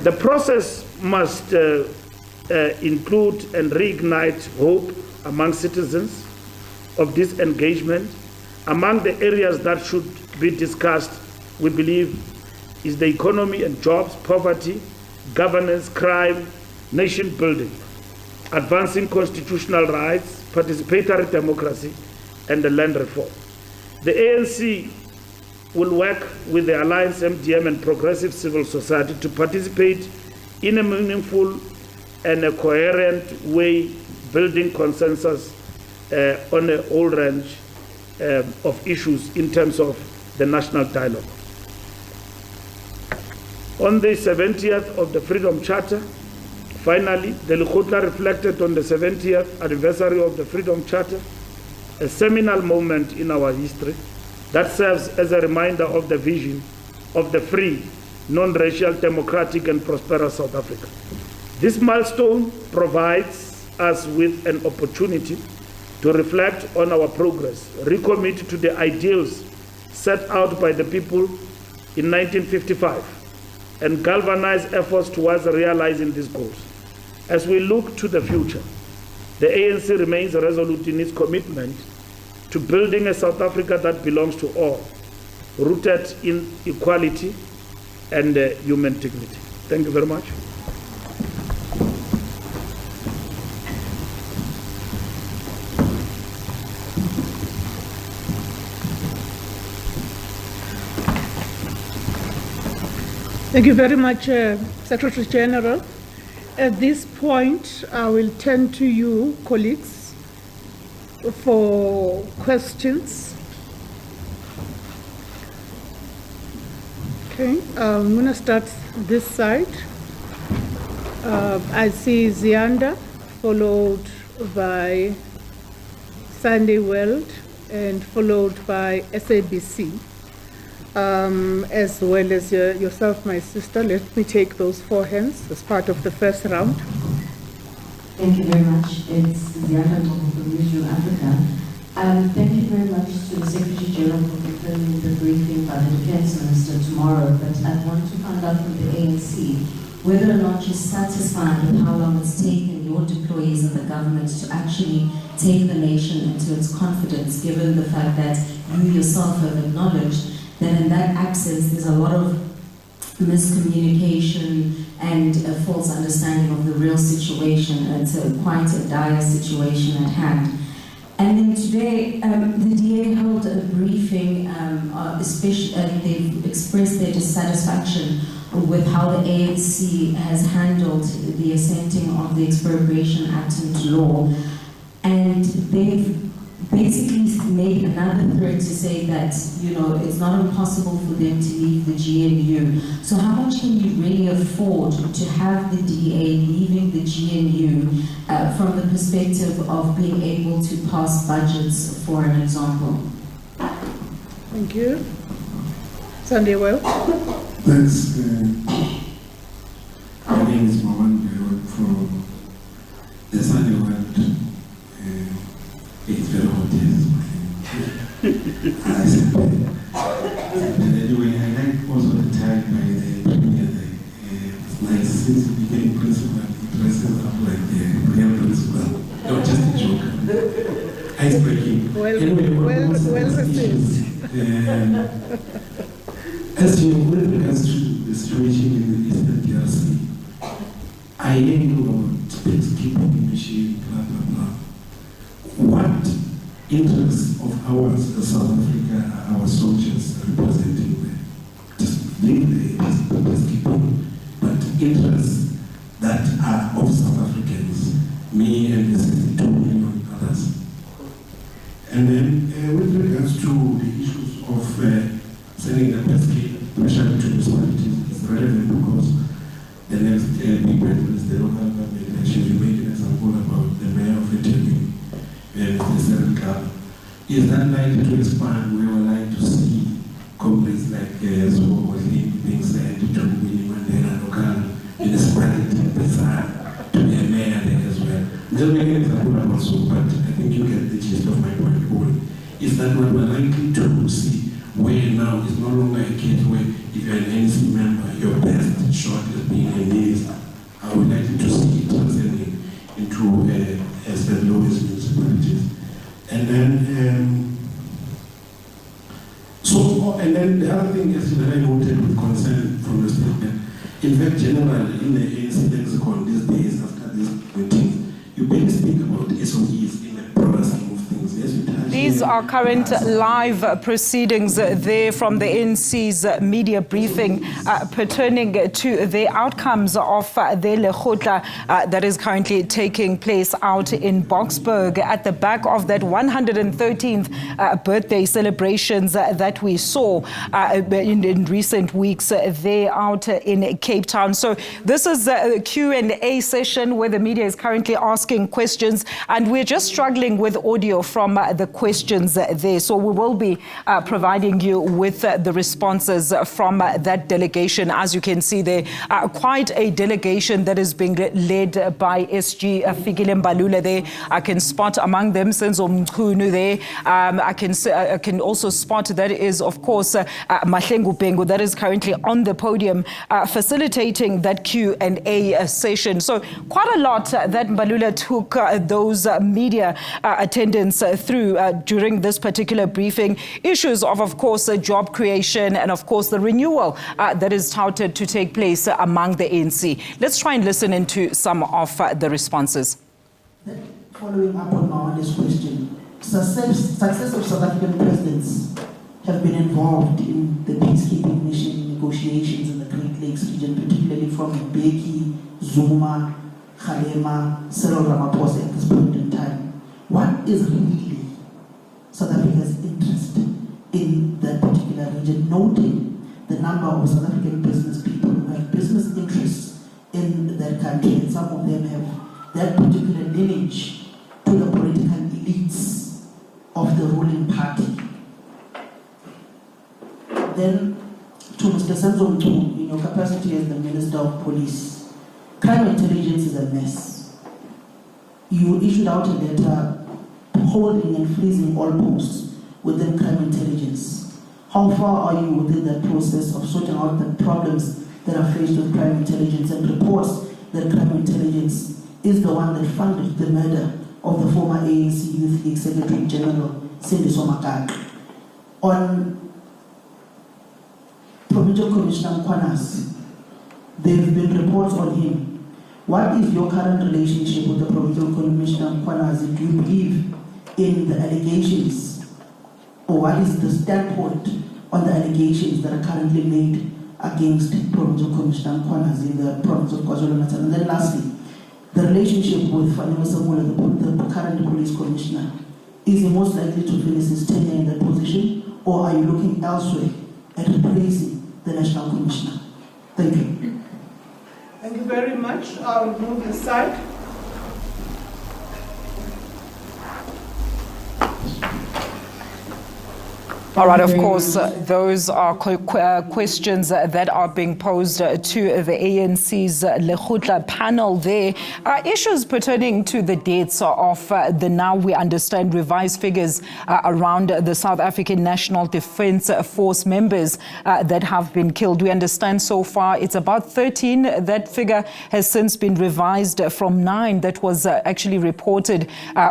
The process must include and reignite hope among citizens of this engagement. Among the areas that should be discussed, we believe, is the economy and jobs, poverty, governance, crime, nation building, advancing constitutional rights, participatory democracy, and the land reform. The ANC will work with the Alliance MDM and progressive civil society to participate in a meaningful and a coherent way, building consensus on a whole range of issues in terms of the national dialogue. On the 70th of the Freedom Charter, finally, the Lekgotla reflected on the 70th anniversary of the Freedom Charter, a seminal moment in our history that serves as a reminder of the vision of the free, non-racial, democratic, and prosperous South Africa. This milestone provides us with an opportunity to reflect on our progress, recommit to the ideals set out by the people in 1955, and galvanize efforts towards realizing these goals. As we look to the future, the ANC remains resolute in its commitment to building a South Africa that belongs to all, rooted in equality and human dignity. Thank you very much. Thank you very much, Secretary General. At this point, I will turn to you, colleagues, for questions. Okay, I'm going to start this side. I see Zianda, followed by Sunday World, and followed by SABC. As well as yourself, my sister. Let me take those 4 hands as part of the first round. Thank you very much. It's Zianda from Regional Africa. Thank you very much to the Secretary General for confirming the briefing by the Defense Minister tomorrow. But I want to find out from the ANC, whether or not you're satisfied with how long it's taken your deployees and the government to actually take the nation into its confidence, given the fact that you yourself have acknowledged that in that absence there's a lot of miscommunication and a false understanding of the real situation. It's quite a dire situation at hand. And then today, the DA held a briefing, especially, they've expressed their dissatisfaction with how the ANC has handled the assenting of the Expropriation Act into law. And they've basically made another threat to say that, you know, it's not impossible for them to leave the GNU. So how much can you really afford to have the DA leaving the GNU from the perspective of being able to pass budgets, for an example? Thank you. Sunday Well. Thanks. My name is Mbalula from the Sunday World. It's very hot, yes. I said, and anyway, I like also the time by the premier. It's nice since he became principal, he dresses up like the real principal. Not just a joke. Ice breaking. Well received. As you know, with regards to the situation in the Eastern DRC, I know about peacekeeping machine, blah, blah, blah. What interests of ours as South Africa are our soldiers representing there? Just leave the peacekeeping, but interests that are of South Africans, me and the 62 million others. And then with regards to the issues of sending the especially to municipalities, is relevant because the next big battle is the local government elections. You made an example about the mayor of Italy and the Senate Club. Is that likely to expand? We were like to see companies like Zuma was being sent to Mandela local municipality to be a mayor there as well. Just making an example about so, but I think you get the gist of my point. Is that what we're likely to see? Where now is no longer a case where if you're an ANC member, your best shot is being a minister. I would like to see it transcending into as the lowest municipalities. And then, and then the other thing is that I noted with concern from the statement, in fact, generally in the ANC lexicon these days after this meeting, you barely speak about SOEs in the broader scheme of things. These are current live proceedings there from the NC's media briefing pertaining to the outcomes of the Lekgotla that is currently taking place out in Boksburg at the back of that 113th birthday celebrations that we saw in recent weeks there out in Cape Town. So this is a Q&A session where the media is currently asking questions, and we're just struggling with audio from the questions there. So we will be providing you with the responses from that delegation. As you can see there, quite a delegation that is being led by SG Fikile Mbalula there. I can spot among them Senzo Mkhunu there. I can also spot that is, of course, Mahlengu Bengu that is currently on the podium facilitating that Q&A session. So quite a lot that Mbalula took those media attendance through during this particular briefing. Issues of course, job creation and, of course, the renewal that is touted to take place among the ANC. Let's try and listen into some of the responses. Following up on Mawale's question, successive South African presidents have been involved in the peacekeeping mission negotiations in the Great Lakes region, particularly from Mbeki, Zuma, Kgalema, Cyril Ramaphosa at this point in time. What is really South Africa's interest in that particular region, noting the number of South African business people who have business interests in that country, and some of them have that particular lineage to the political elites of the ruling party. Then, to Mr. Senzo Mkhunu, in your capacity as the Minister of Police, crime intelligence is a mess. You issued out a letter holding and freezing all posts within crime intelligence. How far are you within that process of sorting out the problems that are faced with crime intelligence and reports that crime intelligence is the one that funded the murder of the former ANC Youth League Secretary General, Cindy Somakak. On Provincial Commissioner Mkhwanazi, there have been reports on him. What is your current relationship with the Provincial Commissioner Mkhwanazi? Do you believe in the allegations, or what is the standpoint on the allegations that are currently made against Provincial Commissioner Mkhwanazi in the province of KwaZulu-Natal? And then lastly, the relationship with Fanima Samula, the current police commissioner, is he most likely to finish his tenure in that position, or are you looking elsewhere at replacing the national commissioner? Thank you. Thank you very much. I'll move aside. All right, of course, those are questions that are being posed to the ANC's Lekgotla panel there. Issues pertaining to the deaths of the now, we understand, revised figures around the South African National Defence Force members that have been killed. We understand so far it's about 13. That figure has since been revised from 9 that was actually reported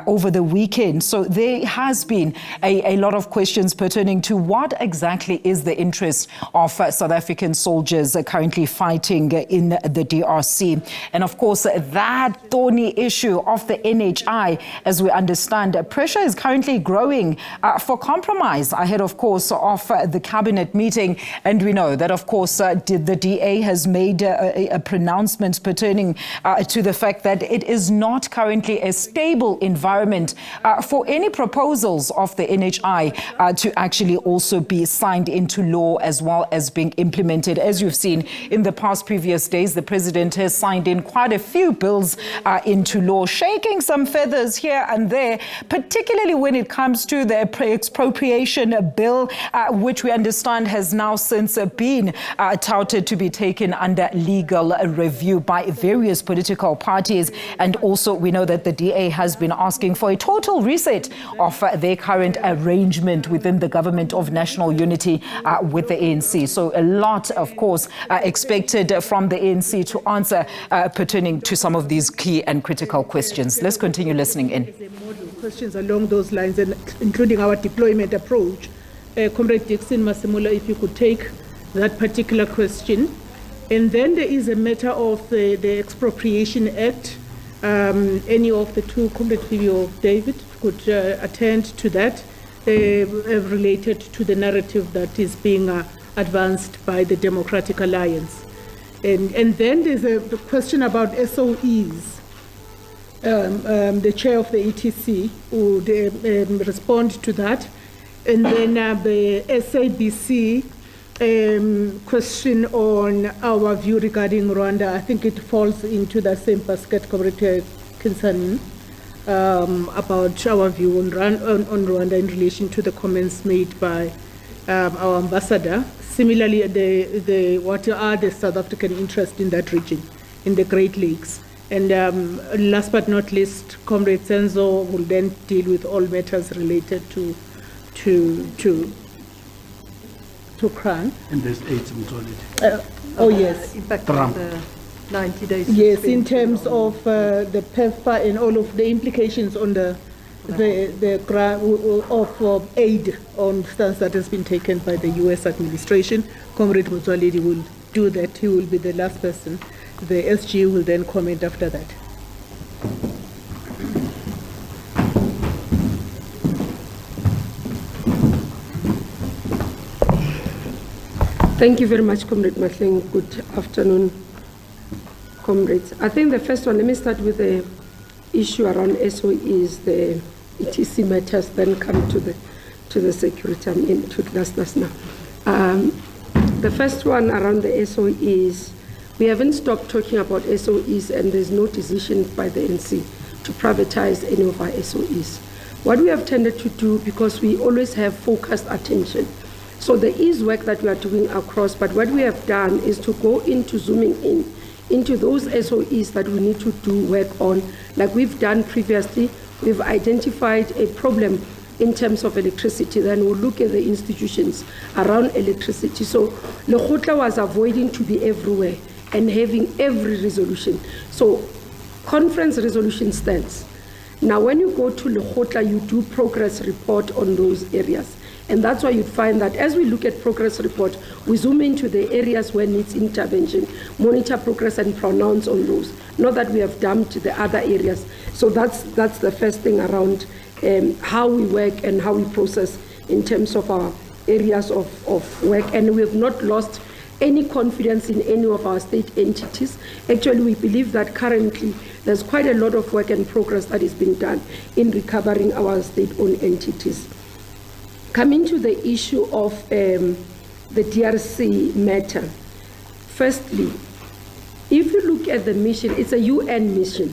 over the weekend. So there has been a lot of questions pertaining to what exactly is the interest of South African soldiers currently fighting in the DRC. And of course, that thorny issue of the NHI, as we understand, pressure is currently growing for compromise ahead, of course, of the cabinet meeting. And we know that, of course, the DA has made a pronouncement pertaining to the fact that it is not currently a stable environment for any proposals of the NHI to actually also be signed into law as well as being implemented. As you've seen in the previous days, the president has signed in quite a few bills into law, shaking some feathers here and there, particularly when it comes to the expropriation bill, which we understand has now since been touted to be taken under legal review by various political parties. And also we know that the DA has been asking for a total reset of their current arrangement within the government of national unity with the ANC. So a lot, of course, expected from the ANC to answer pertaining to some of these key and critical questions. Let's continue listening in. Questions along those lines, and including our deployment approach. Comrade Dixon Masimula, if you could take that particular question. And then there is a matter of the Expropriation Act. Any of the two, Comrade Phoebe or David, could attend to that. Related to the narrative that is being advanced by the Democratic Alliance. And then there's the question about SOEs. The chair of the ETC would respond to that. And then the SABC question on our view regarding Rwanda. I think it falls into the same basket, Comrade Kinsanin. About our view on Rwanda in relation to the comments made by our ambassador. Similarly, what are the South African interests in that region, in the Great Lakes? And last but not least, Comrade Senzo will then deal with all matters related to crime. And there's AIDS mutuality. Oh yes. Impact Trump. on the 90 days. Yes, in terms of the PEFA and all of the implications on the aid on stance that has been taken by the U.S. administration. Comrade Motsoaledi will do that. He will be the last person. The SG will then comment after that. Thank you very much, Comrade Mahleng. Good afternoon, comrades. I think the first one, let me start with the issue around SOEs, the ETC matters, then come to the security. I'm into last now. The first one around the SOEs, we haven't stopped talking about SOEs, and there's no decision by the NC to privatize any of our SOEs. What we have tended to do, because we always have focused attention, so there is work that we are doing across, but what we have done is to go into zooming in into those SOEs that we need to do work on. Like we've done previously, we've identified a problem in terms of electricity, then we'll look at the institutions around electricity. So Lekgotla was avoiding to be everywhere and having every resolution. So conference resolution stands. Now when you go to Lekgotla, you do progress report on those areas. And that's why you'd find that as we look at progress report, we zoom into the areas where needs intervention, monitor progress and pronounce on those. Not that we have dumped the other areas. So that's the first thing around how we work and how we process in terms of our areas of work. And we have not lost any confidence in any of our state entities. Actually, we believe that currently there's quite a lot of work and progress that is being done in recovering our state-owned entities. Coming to the issue of the DRC matter, firstly, if you look at the mission, it's a UN mission.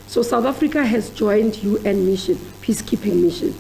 So South Africa has joined UN mission, peacekeeping mission.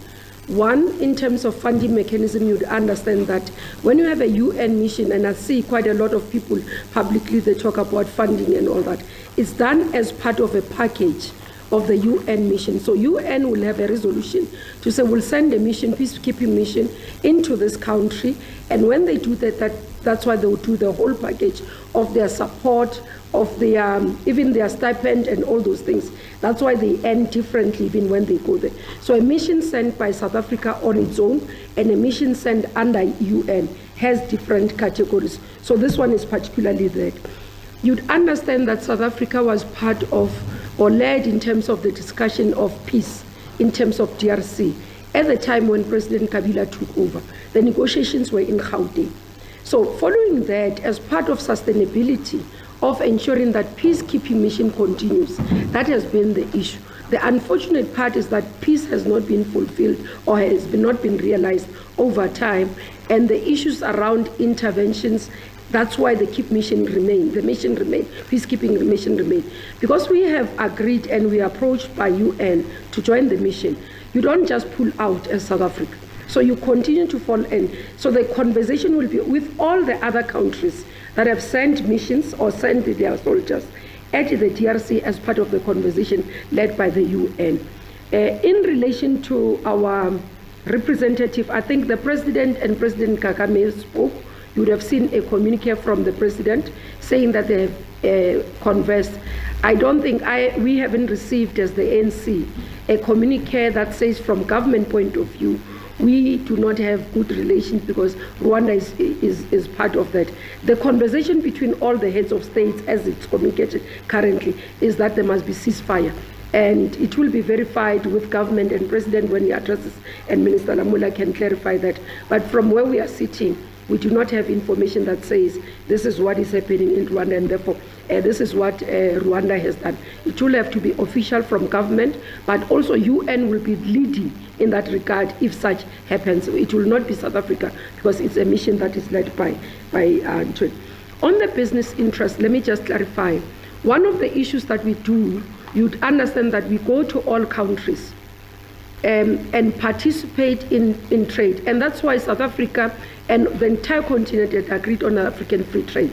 One, in terms of funding mechanism, you'd understand that when you have a UN mission, and I see quite a lot of people publicly, they talk about funding and all that, it's done as part of a package of the UN mission. So UN will have a resolution to say we'll send a mission, peacekeeping mission, into this country, and when they do that, that's why they will do the whole package of their support, of their even their stipend and all those things. That's why they end differently even when they go there. So a mission sent by South Africa on its own and a mission sent under UN has different categories. So this one is particularly that. You'd understand that South Africa was part of or led in terms of the discussion of peace in terms of DRC at the time when President Kabila took over. The negotiations were in Gauteng. So following that, as part of sustainability of ensuring that peacekeeping mission continues, that has been the issue. The unfortunate part is that peace has not been fulfilled or has not been realized over time, and the issues around interventions, that's why the mission remain, peacekeeping mission remain. Because we have agreed and we are approached by UN to join the mission, you don't just pull out as South Africa. So you continue to fall in. So the conversation will be with all the other countries that have sent missions or sent their soldiers at the DRC as part of the conversation led by the UN. In relation to our representative, I think the President and President Kagame spoke. You would have seen a communique from the President saying that they have conversed. I don't think we haven't received as the ANC a communique that says from government point of view, we do not have good relations because Rwanda is part of that. The conversation between all the heads of states as it's communicated currently is that there must be ceasefire. And it will be verified with government and president when he addresses, and Minister Lamula can clarify that. But from where we are sitting, we do not have information that says this is what is happening in Rwanda and therefore this is what Rwanda has done. It will have to be official from government, but also UN will be leading in that regard if such happens. It will not be South Africa because it's a mission that is led by trade. On the business interest, let me just clarify. One of the issues that we do, you'd understand that we go to all countries and participate in trade. And that's why South Africa and the entire continent had agreed on African free trade.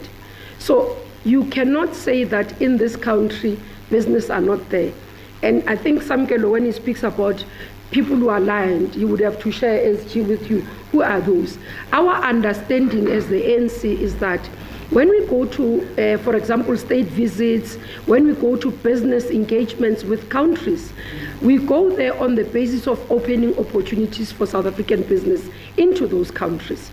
So you cannot say that in this country, business are not there. And I think Samkelo, when he speaks about people who are aligned, you would have to share SG with you. Who are those? Our understanding as the ANC is that when we go to, for example, state visits, when we go to business engagements with countries, we go there on the basis of opening opportunities for South African business into those countries.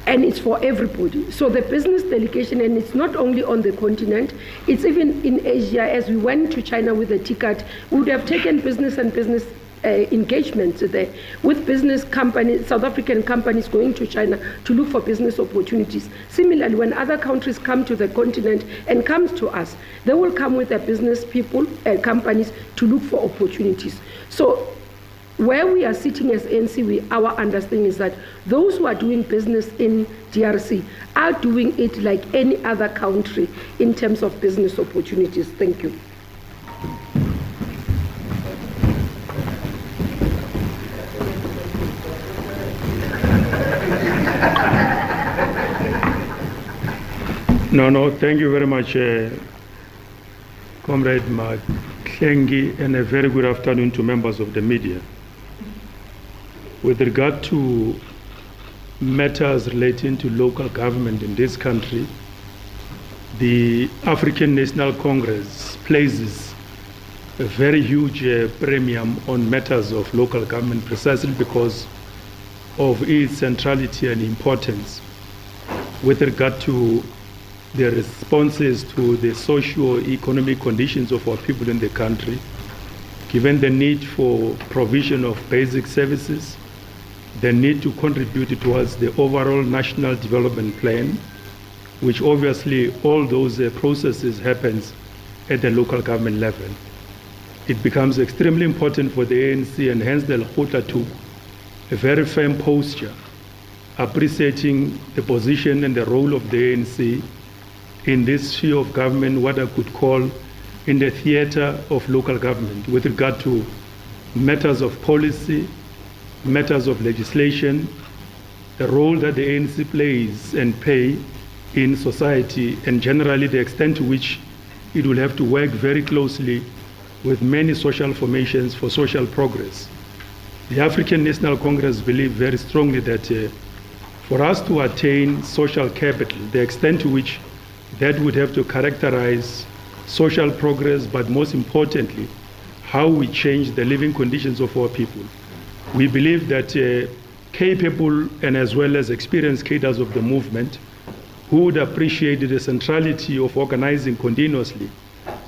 And it's for everybody. So the business delegation, and it's not only on the continent, it's even in Asia. As we went to China with the TICAD, we would have taken business and business engagements there with business companies, South African companies going to China to look for business opportunities. Similarly, when other countries come to the continent and come to us, they will come with their business people and companies to look for opportunities. So where we are sitting as ANC, our understanding is that those who are doing business in DRC are doing it like any other country in terms of business opportunities. Thank you. No, thank you very much, Comrade Mahlengi, and a very good afternoon to members of the media. with regard to matters relating to local government in this country, the African National Congress places a very huge premium on matters of local government precisely because of its centrality and importance with regard to the responses to the socio-economic conditions of our people in the country, given the need for provision of basic services, the need to contribute towards the overall national development plan, which obviously all those processes happens at the local government level. It becomes extremely important for the ANC, and hence the Lekgotla took a very firm posture, appreciating the position and the role of the ANC in this sphere of government, what I could call in the theater of local government, with regard to matters of policy, matters of legislation, the role that the ANC plays and play in society, and generally the extent to which it will have to work very closely with many social formations for social progress. The African National Congress believes very strongly that for us to attain social capital, the extent to which that would have to characterize social progress, but most importantly, how we change the living conditions of our people. We believe that capable and as well as experienced cadres of the movement who would appreciate the centrality of organizing continuously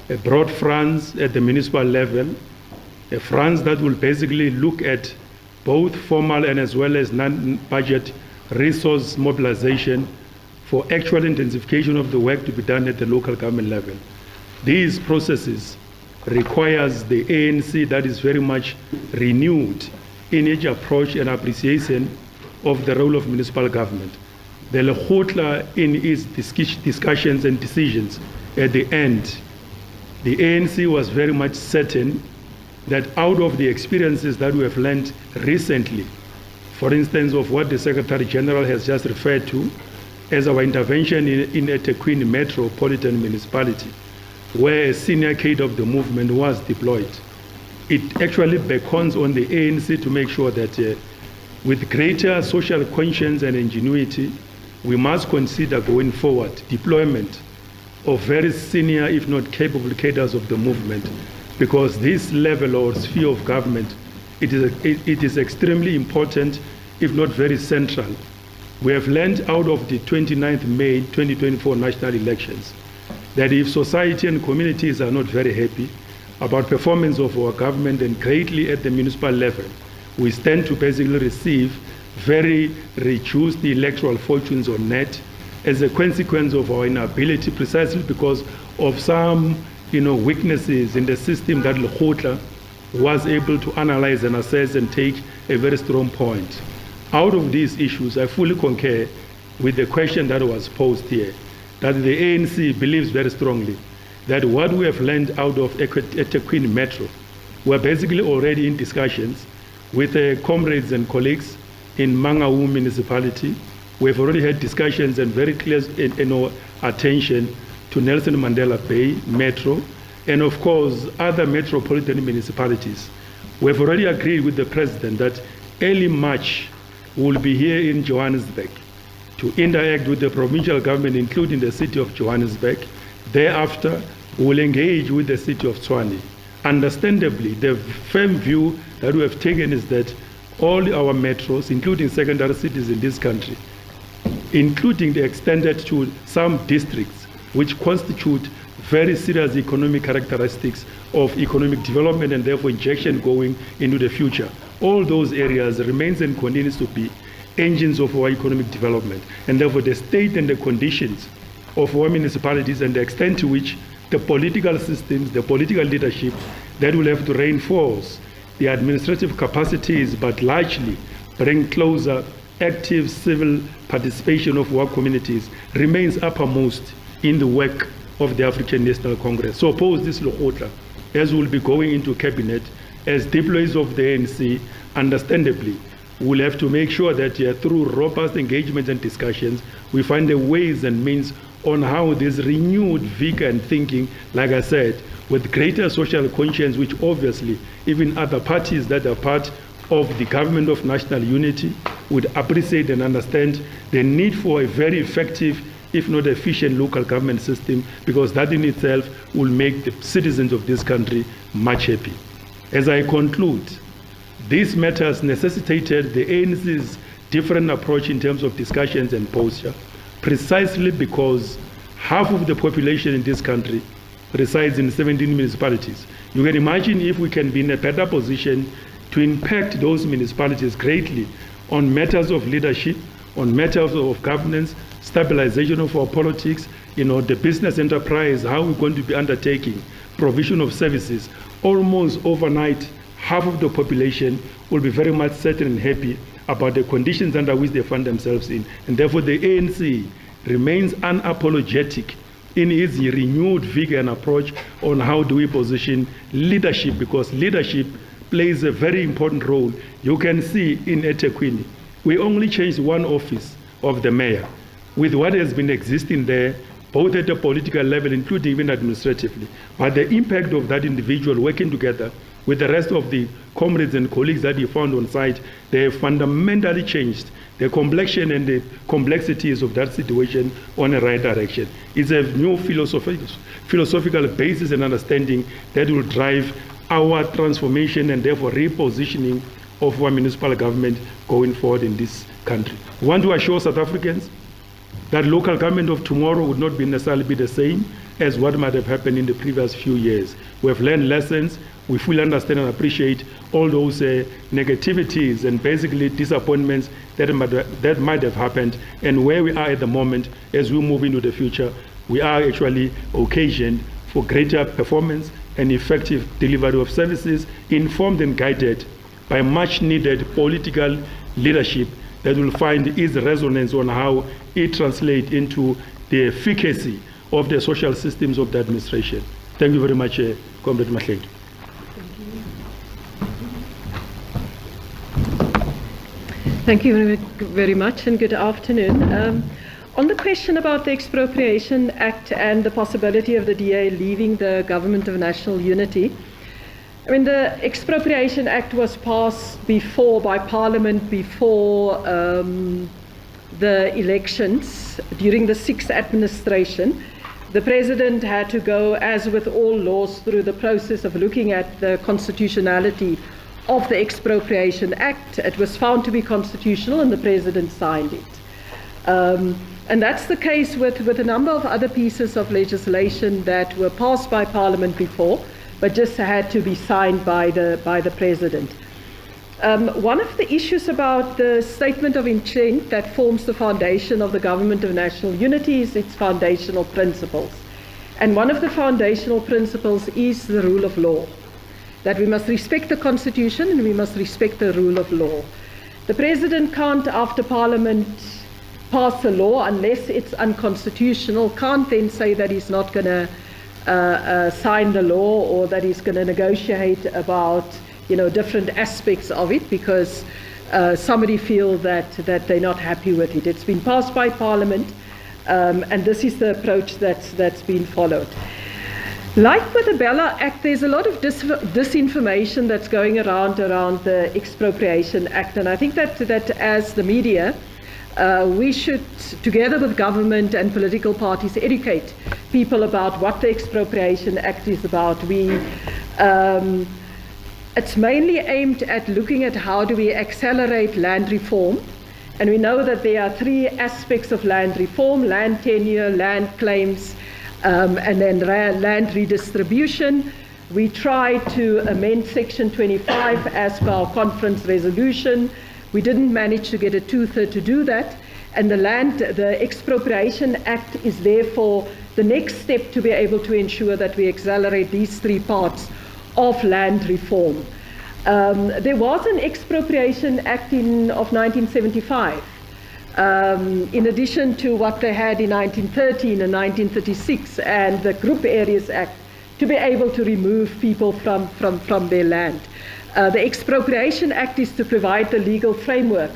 a broad fronts at the municipal level, a fronts that will basically look at both formal and as well as non-budget resource mobilization for actual intensification of the work to be done at the local government level. These processes requires the ANC that is very much renewed in its approach and appreciation of the role of municipal government. The Lekgotla, in its discussions and decisions at the end, the ANC was very much certain that out of the experiences that we have learned recently, for instance, of what the Secretary General has just referred to as our intervention in eThekwini Metropolitan Municipality, where a senior cadre of the movement was deployed, it actually beckons on the ANC to make sure that with greater social conscience and ingenuity, we must consider going forward deployment of very senior, if not capable cadres of the movement, because this level or sphere of government, it is extremely important, if not very central. We have learned out of the 29th May 2024 national elections that if society and communities are not very happy about performance of our government, and greatly at the municipal level, we stand to basically receive very reduced electoral fortunes on net as a consequence of our inability, precisely because of some weaknesses in the system that Lekgotla was able to analyze and assess and take a very strong point. Out of these issues, I fully concur with the question that was posed here, that the ANC believes very strongly that what we have learned out of eThekwini Metro, we're basically already in discussions with comrades and colleagues in Mangaung municipality. We've already had discussions and very clear attention to Nelson Mandela Bay Metro, and of course other metropolitan municipalities. We've already agreed with the President that early March we'll be here in Johannesburg to interact with the provincial government, including the city of Johannesburg. Thereafter, we'll engage with the city of Tshwane. Understandably, the firm view that we have taken is that all our metros, including secondary cities in this country, including the extended to some districts which constitute very serious economic characteristics of economic development and therefore injection going into the future. All those areas remains and continues to be engines of our economic development, and therefore the state and the conditions of our municipalities and the extent to which the political systems, the political leadership that will have to reinforce the administrative capacities but largely bring closer active civil participation of our communities remains uppermost in the work of the African National Congress. So oppose this Lekgotla, as we'll be going into cabinet, as deployees of the ANC, understandably, we'll have to make sure that through robust engagement and discussions, we find the ways and means on how this renewed vigor and thinking, like I said, with greater social conscience, which obviously even other parties that are part of the Government of National Unity would appreciate and understand the need for a very effective, if not efficient, local government system, because that in itself will make the citizens of this country much happy. As I conclude, these matters necessitated the ANC's different approach in terms of discussions and posture, precisely because half of the population in this country resides in 17 municipalities. You can imagine if we can be in a better position to impact those municipalities greatly on matters of leadership, on matters of governance, stabilization of our politics, the business enterprise, how we're going to be undertaking provision of services. Almost overnight, half of the population will be very much certain and happy about the conditions under which they find themselves in. And therefore, the ANC remains unapologetic in its renewed vigor and approach on how do we position leadership, because leadership plays a very important role. You can see in eThekwini, we only changed one office of the mayor with what has been existing there, both at the political level, including even administratively. But the impact of that individual working together with the rest of the comrades and colleagues that he found on site, they have fundamentally changed the complexion and the complexities of that situation on a right direction. It's a new philosophical basis and understanding that will drive our transformation and therefore repositioning of our municipal government going forward in this country. We want to assure South Africans that local government of tomorrow would not necessarily be the same as what might have happened in the previous few years. We have learned lessons. We fully understand and appreciate all those negativities and basically disappointments that might have happened. And where we are at the moment, as we move into the future, we are actually occasioned for greater performance and effective delivery of services, informed and guided by much needed political leadership that will find its resonance on how it translates into the efficacy of the social systems of the administration. Thank you very much, Comrade Mahlengi. Thank you very much and good afternoon. On the question about the Expropriation Act and the possibility of the DA leaving the Government of National Unity, I mean, the Expropriation Act was passed by Parliament before the elections during the 6th administration. The President had to go, as with all laws, through the process of looking at the constitutionality of the Expropriation Act. It was found to be constitutional and the President signed it. And that's the case with a number of other pieces of legislation that were passed by Parliament before, but just had to be signed by the President. One of the issues about the statement of intent that forms the foundation of the Government of National Unity is its foundational principles. And one of the foundational principles is the rule of law, that we must respect the Constitution and we must respect the rule of law. The President can't, after Parliament pass a law, unless it's unconstitutional, can't then say that he's not going to sign the law or that he's going to negotiate about different aspects of it because somebody feels that they're not happy with it. It's been passed by Parliament, and this is the approach that's been followed. Like with the Bella Act, there's a lot of disinformation that's going around the Expropriation Act, and I think that as the media, we should, together with government and political parties, educate people about what the Expropriation Act is about. It's mainly aimed at looking at how do we accelerate land reform, and we know that there are 3 aspects of land reform: land tenure, land claims, and then land redistribution. We tried to amend Section 25 as per our conference resolution. We didn't manage to get a 2/3 to do that, and the Expropriation Act is therefore the next step to be able to ensure that we accelerate these 3 parts of land reform. There was an Expropriation Act of 1975. In addition to what they had in 1913 and 1936 and the Group Areas Act, to be able to remove people from their land. The Expropriation Act is to provide the legal framework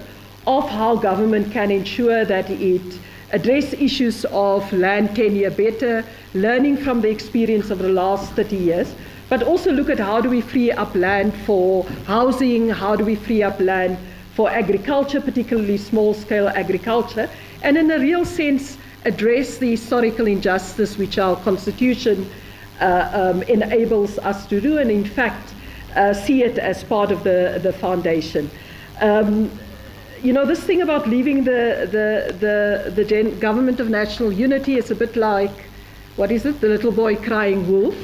of how government can ensure that it address issues of land tenure better, learning from the experience of the last 30 years, but also look at how do we free up land for housing, how do we free up land for agriculture, particularly small-scale agriculture, and in a real sense address the historical injustice which our constitution enables us to do, and in fact see it as part of the foundation. This thing about leaving the government of national unity is a bit like, what is it, the little boy crying wolf.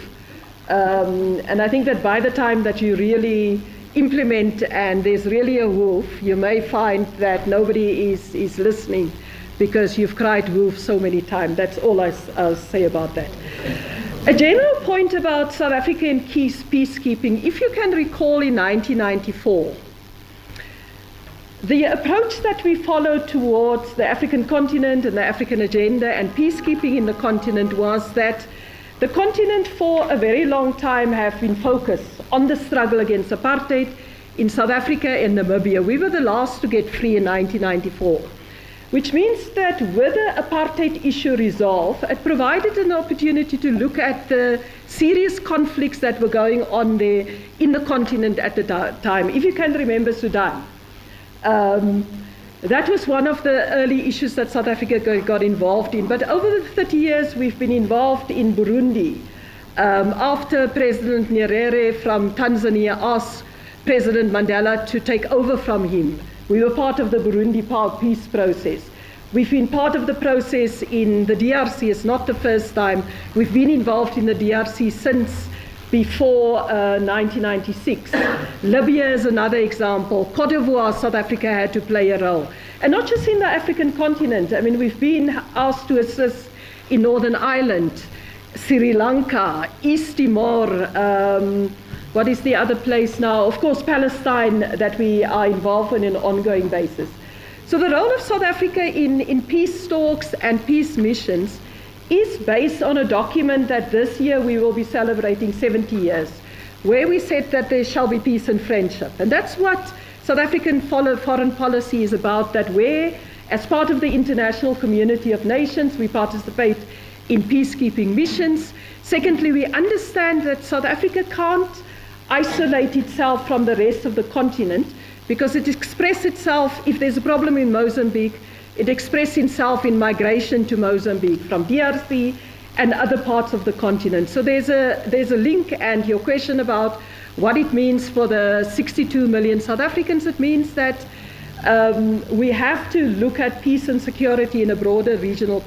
And I think that by the time that you really implement and there's really a wolf, you may find that nobody is listening because you've cried wolf so many times. That's all I'll say about that. A general point about South African peacekeeping, if you can recall in 1994, the approach that we followed towards the African continent and the African agenda and peacekeeping in the continent was that the continent for a very long time have been focused on the struggle against apartheid in South Africa and Namibia. We were the last to get free in 1994, which means that with the apartheid issue resolved, it provided an opportunity to look at the serious conflicts that were going on there in the continent at the time. If you can remember Sudan, that was one of the early issues that South Africa got involved in. But over the 30 years, we've been involved in Burundi. After President Nyerere from Tanzania asked President Mandela to take over from him, we were part of the Burundi peace process. We've been part of the process in the DRC. It's not the first time. We've been involved in the DRC since before 1996. Libya is another example. Cote d'Ivoire, South Africa had to play a role. And not just in the African continent. I mean, we've been asked to assist in Northern Ireland, Sri Lanka, East Timor, what is the other place now? Of course, Palestine, that we are involved in an ongoing basis. So the role of South Africa in peace talks and peace missions is based on a document that this year we will be celebrating 70 years, where we said that there shall be peace and friendship. And that's what South African foreign policy is about, that where, as part of the international community of nations, we participate in peacekeeping missions. Secondly, we understand that South Africa can't isolate itself from the rest of the continent, because it expresses itself, if there's a problem in Mozambique, it expresses itself in migration to Mozambique from DRC and other parts of the continent. So there's a link, and your question about what it means for the 62 million South Africans, it means that we have to look at peace and security in a broader regional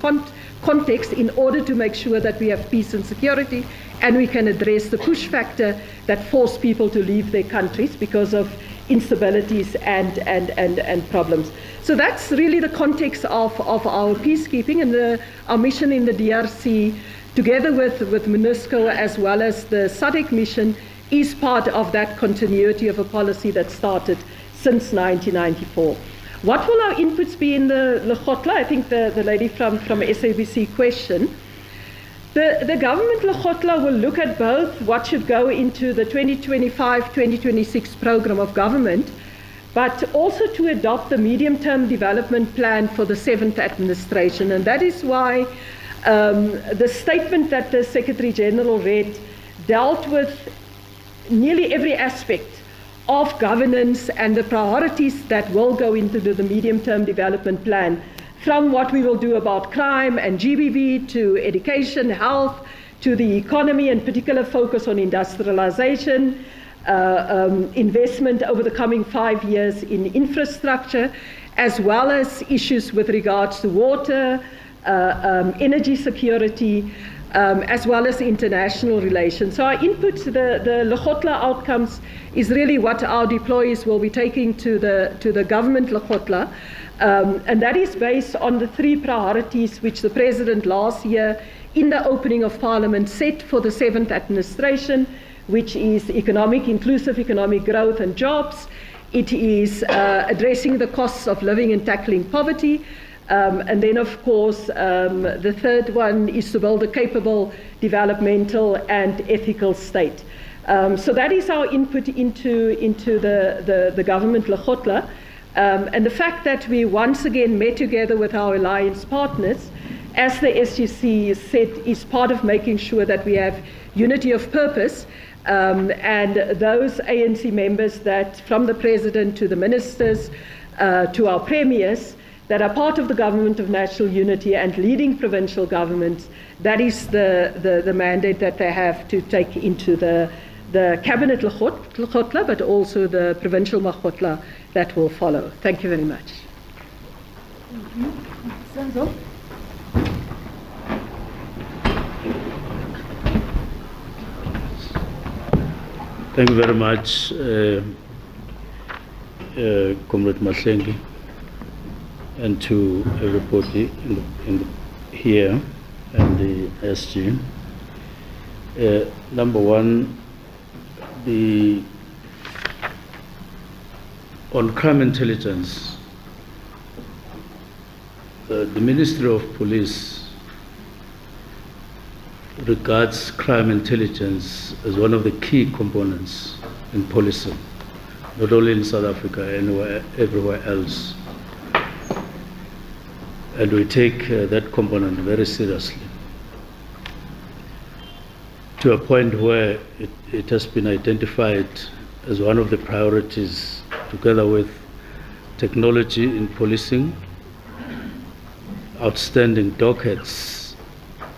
context in order to make sure that we have peace and security, and we can address the push factor that force people to leave their countries because of instabilities and problems. So that's really the context of our peacekeeping, and our mission in the DRC, together with MONUSCO as well as the SADC mission, is part of that continuity of a policy that started since 1994. What will our inputs be in the Lekgotla? I think the lady from SABC question. The government Lekgotla will look at both what should go into the 2025-2026 program of government, but also to adopt the medium-term development plan for the 7th administration. And that is why the statement that the Secretary General read dealt with nearly every aspect of governance and the priorities that will go into the medium-term development plan, from what we will do about crime and GBV to education, health, to the economy, and particular focus on industrialization, investment over the coming 5 years in infrastructure, as well as issues with regards to water, energy security, as well as international relations. So our input to the Lekgotla outcomes is really what our deployees will be taking to the government Lekgotla. And that is based on the 3 priorities which the President last year in the opening of Parliament set for the 7th administration, which is inclusive economic growth and jobs. It is addressing the costs of living and tackling poverty. And then, of course, the 3rd one is to build a capable, developmental and ethical state. So that is our input into the government Lekgotla. And the fact that we once again met together with our alliance partners, as the SGC said, is part of making sure that we have unity of purpose. And those ANC members that, from the President to the ministers, to our premiers, that are part of the Government of National Unity and leading provincial governments, that is the mandate that they have to take into the Cabinet Lekgotla, but also the Provincial Lekgotla that will follow. Thank you very much. Thank you very much, Comrade Mahlengi, and to everybody here and the SG. Number one, on crime intelligence, the Ministry of Police regards crime intelligence as one of the key components in policing, not only in South Africa, everywhere else. And we take that component very seriously, to a point where it has been identified as one of the priorities, together with technology in policing, outstanding dockets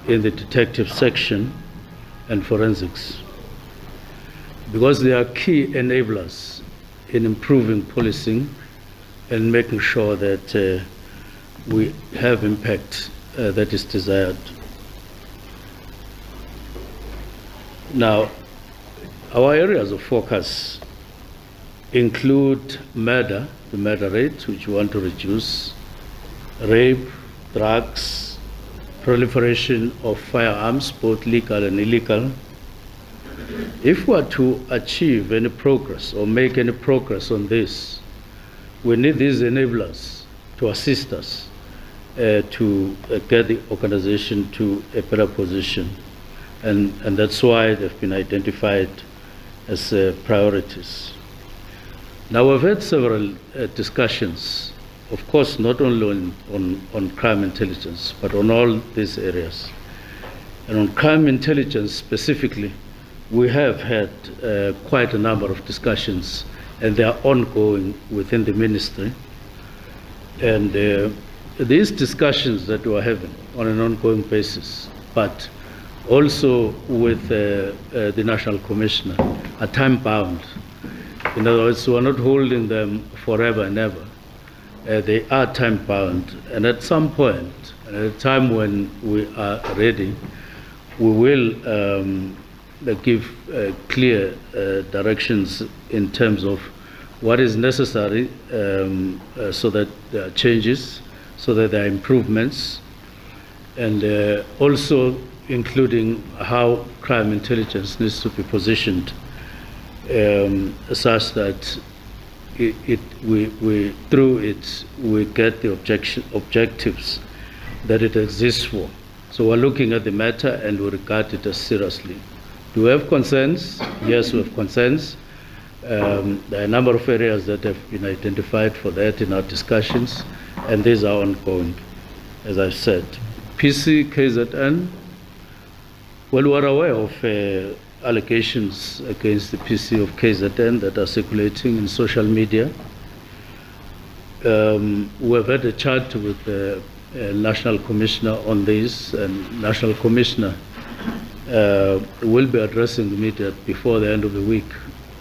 in the detective section, and forensics, because they are key enablers in improving policing and making sure that we have impact that is desired. Now, our areas of focus include murder, the murder rate, which we want to reduce, rape, drugs, proliferation of firearms, both legal and illegal. If we are to achieve any progress or make any progress on this, we need these enablers to assist us to get the organization to a better position. And that's why they've been identified as priorities. Now, we've had several discussions, of course, not only on crime intelligence, but on all these areas. And on crime intelligence specifically, we have had quite a number of discussions, and they are ongoing within the ministry. And these discussions that we are having on an ongoing basis, but also with the National Commissioner, are time-bound. In other words, we are not holding them forever and ever. They are time-bound, and at some point, at a time when we are ready, we will give clear directions in terms of what is necessary so that there are changes, so that there are improvements, and also including how crime intelligence needs to be positioned such that through it we get the objectives that it exists for. So we're looking at the matter and we regard it as seriously. Do we have concerns? Yes, we have concerns. There are a number of areas that have been identified for that in our discussions, and these are ongoing, as I've said. PC, KZN, well, we're aware of allegations against the PC of KZN that are circulating in social media. We've had a chat with the National Commissioner on this, and National Commissioner will be addressing the media before the end of the week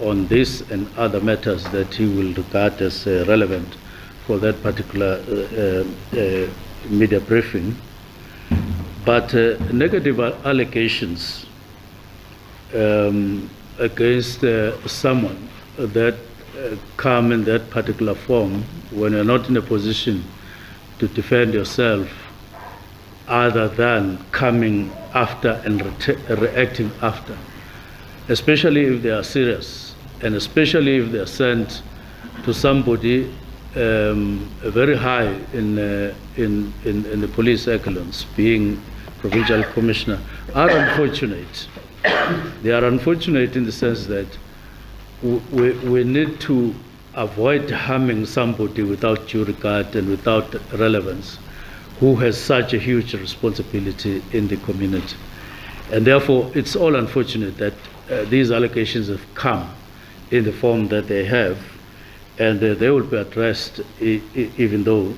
on this and other matters that he will regard as relevant for that particular media briefing. But negative allegations against someone that come in that particular form when you're not in a position to defend yourself other than coming after and reacting after, especially if they are serious, and especially if they are sent to somebody very high in the police echelons, being provincial commissioner, are unfortunate. They are unfortunate in the sense that we need to avoid harming somebody without due regard and without relevance, who has such a huge responsibility in the community. And therefore, it's all unfortunate that these allegations have come in the form that they have, and they will be addressed, even though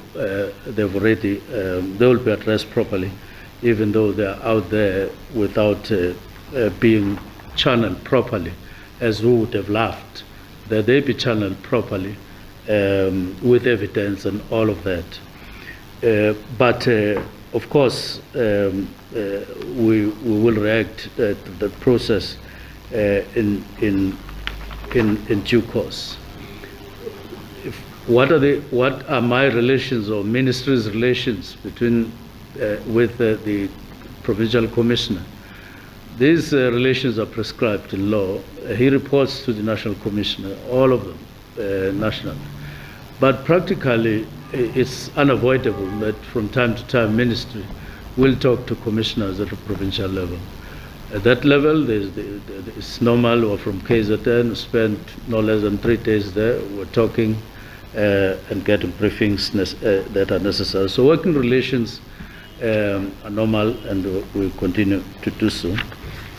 they've already, they will be addressed properly, even though they're out there without being channeled properly, as we would have loved, that they be channeled properly with evidence and all of that. But of course, we will react to the process in due course. What are my relations or ministry's relations between with the provincial commissioner? These relations are prescribed in law. He reports to the national commissioner, all of them, national. But practically, it's unavoidable that from time to time ministry will talk to commissioners at the provincial level. At that level, it's normal, or from KZN, we spend no less than 3 days there, we're talking and getting briefings that are necessary. So working relations are normal, and we continue to do so.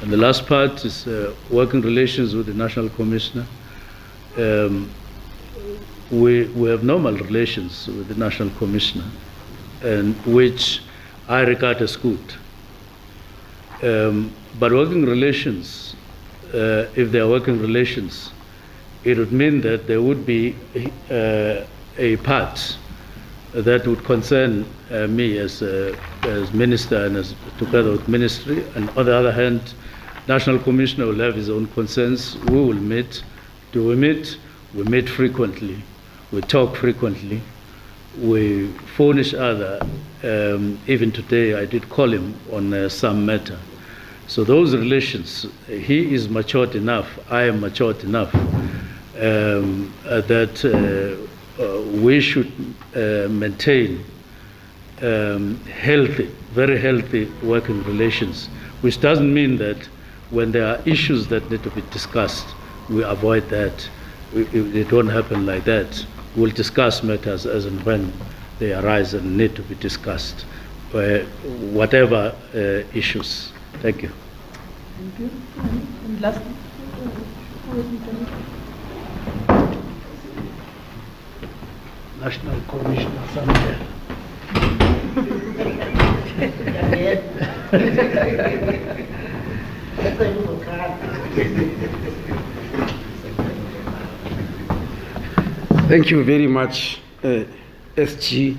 And the last part is working relations with the National Commissioner. We have normal relations with the National Commissioner, and which I regard as good. But working relations, if they are working relations, it would mean that there would be a part that would concern me as minister and as together with ministry, and on the other hand, National Commissioner will have his own concerns. We will meet. Do we meet? We meet frequently. We talk frequently. We phone each other. Even today, I did call him on some matter. So those relations, he is matured enough, I am matured enough, that we should maintain healthy, very healthy working relations, which doesn't mean that when there are issues that need to be discussed, we avoid that. It won't happen like that. We'll discuss matters as and when they arise and need to be discussed, whatever issues. Thank you. Thank you. And last, National Commissioner somewhere. Thank you very much, SG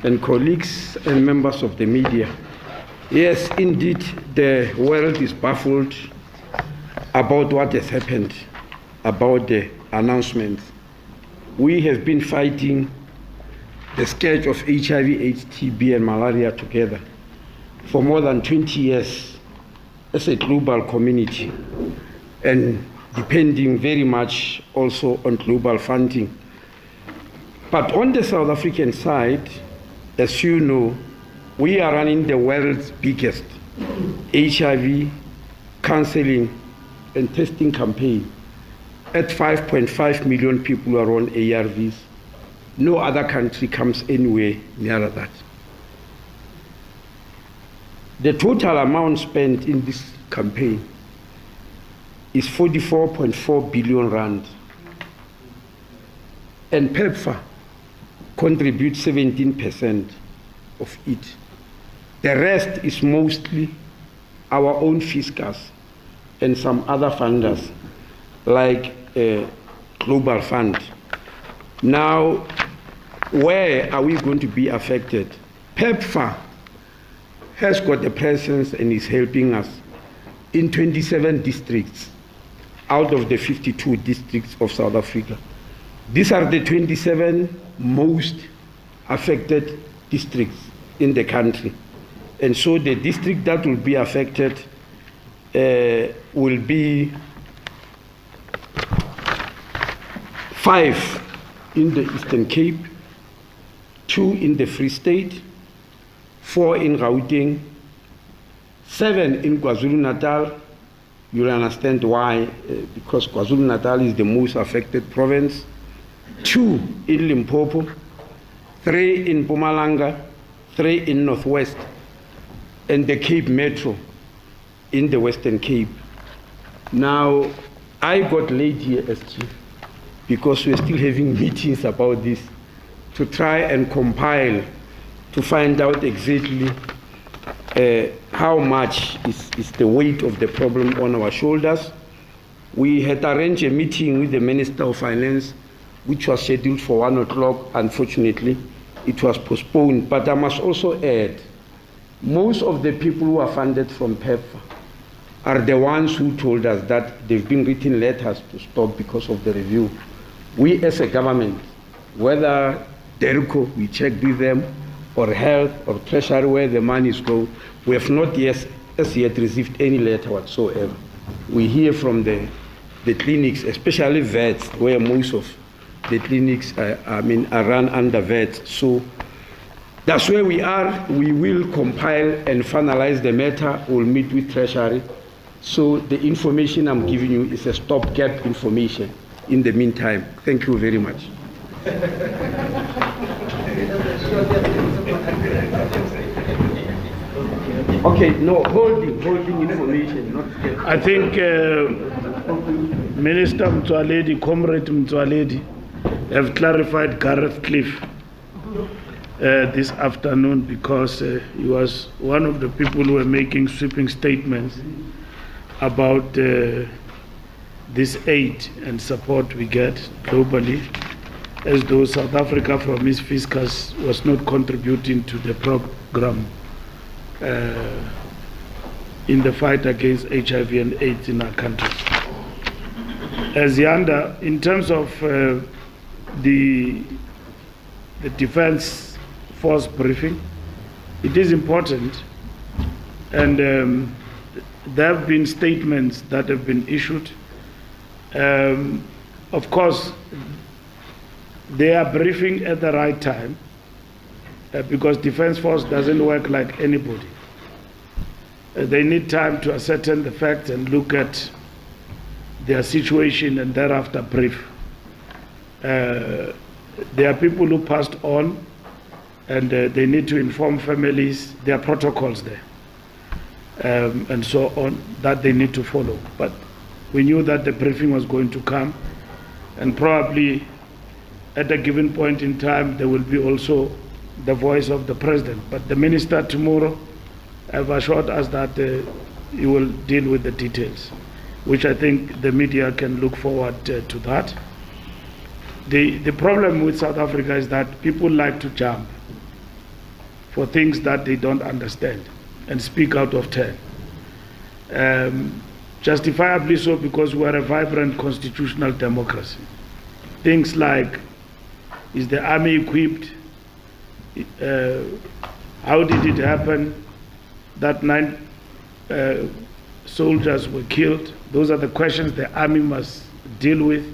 and colleagues and members of the media. Yes, indeed, the world is baffled about what has happened, about the announcements. We have been fighting the scourge of HIV, AIDS, TB, and malaria together for more than 20 years as a global community, and depending very much also on global funding. But on the South African side, as you know, we are running the world's biggest HIV counseling and testing campaign. At 5.5 million people are on ARVs. No other country comes anywhere near that. The total amount spent in this campaign is 44.4 billion rand. And PEPFAR contributes 17% of it. The rest is mostly our own fiscals and some other funders, like Global Fund. Now, where are we going to be affected? PEPFAR has got a presence and is helping us in 27 districts out of the 52 districts of South Africa. These are the 27 most affected districts in the country. And so the district that will be affected will be 5 in the Eastern Cape, 2 in the Free State, 4 in Gauteng, 7 in KwaZulu-Natal. You'll understand why, because KwaZulu-Natal is the most affected province, 2 in Limpopo, 3 in Mpumalanga, 3 in Northwest, and the Cape Metro in the Western Cape. Now, I got late here as chief because we're still having meetings about this to try and compile to find out exactly how much is the weight of the problem on our shoulders. We had arranged a meeting with the Minister of Finance, which was scheduled for 1 o'clock. Unfortunately, it was postponed. But I must also add, most of the people who are funded from PEPFAR are the ones who told us that they've been written letters to stop because of the review. We as a government, whether DERCO, we checked with them, or health, or treasury, where the monies go, we have not as yet received any letter whatsoever. We hear from the clinics, especially vets, where most of the clinics are run under vets. So that's where we are. We will compile and finalize the matter. We'll meet with treasury. So the information I'm giving you is a stopgap information in the meantime. Thank you very much. Okay, no, holding information, not get. I think Minister Mtswaledi, Comrade Mtswaledi, have clarified Gareth Cliff this afternoon, because he was one of the people who were making sweeping statements about this aid and support we get globally, as though South Africa from its fiscus was not contributing to the program in the fight against HIV and AIDS in our country. As Yanda, in terms of the Defence Force briefing, it is important, and there have been statements that have been issued. Of course, they are briefing at the right time, because Defence Force doesn't work like anybody. They need time to ascertain the facts and look at their situation and thereafter brief. There are people who passed on, and they need to inform families. There are protocols there, and so on, that they need to follow. But we knew that the briefing was going to come, and probably at a given point in time there will be also the voice of the president. But the minister tomorrow have assured us that he will deal with the details, which I think the media can look forward to that. The problem with South Africa is that people like to jump for things that they don't understand and speak out of turn. Justifiably so, because we are a vibrant constitutional democracy. Things like, is the army equipped? How did it happen that 9 soldiers were killed? Those are the questions the army must deal with.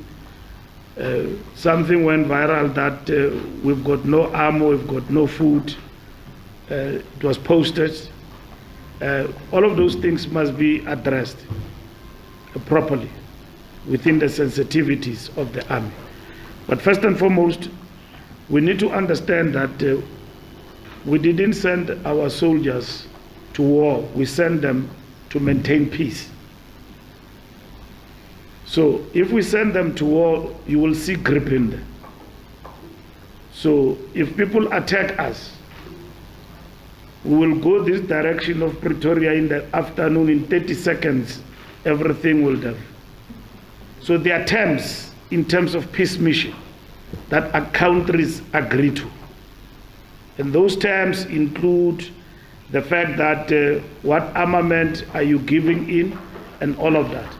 Something went viral that we've got no ammo, we've got no food. It was posted. All of those things must be addressed properly within the sensitivities of the army. But first and foremost, we need to understand that we didn't send our soldiers to war, we sent them to maintain peace. So if we send them to war, you will see grip in them. So if people attack us, we will go this direction of Pretoria in the afternoon. In 30 seconds, everything will done. So there are terms in terms of peace mission that our countries agree to. And those terms include the fact that what armament are you giving in, and all of that.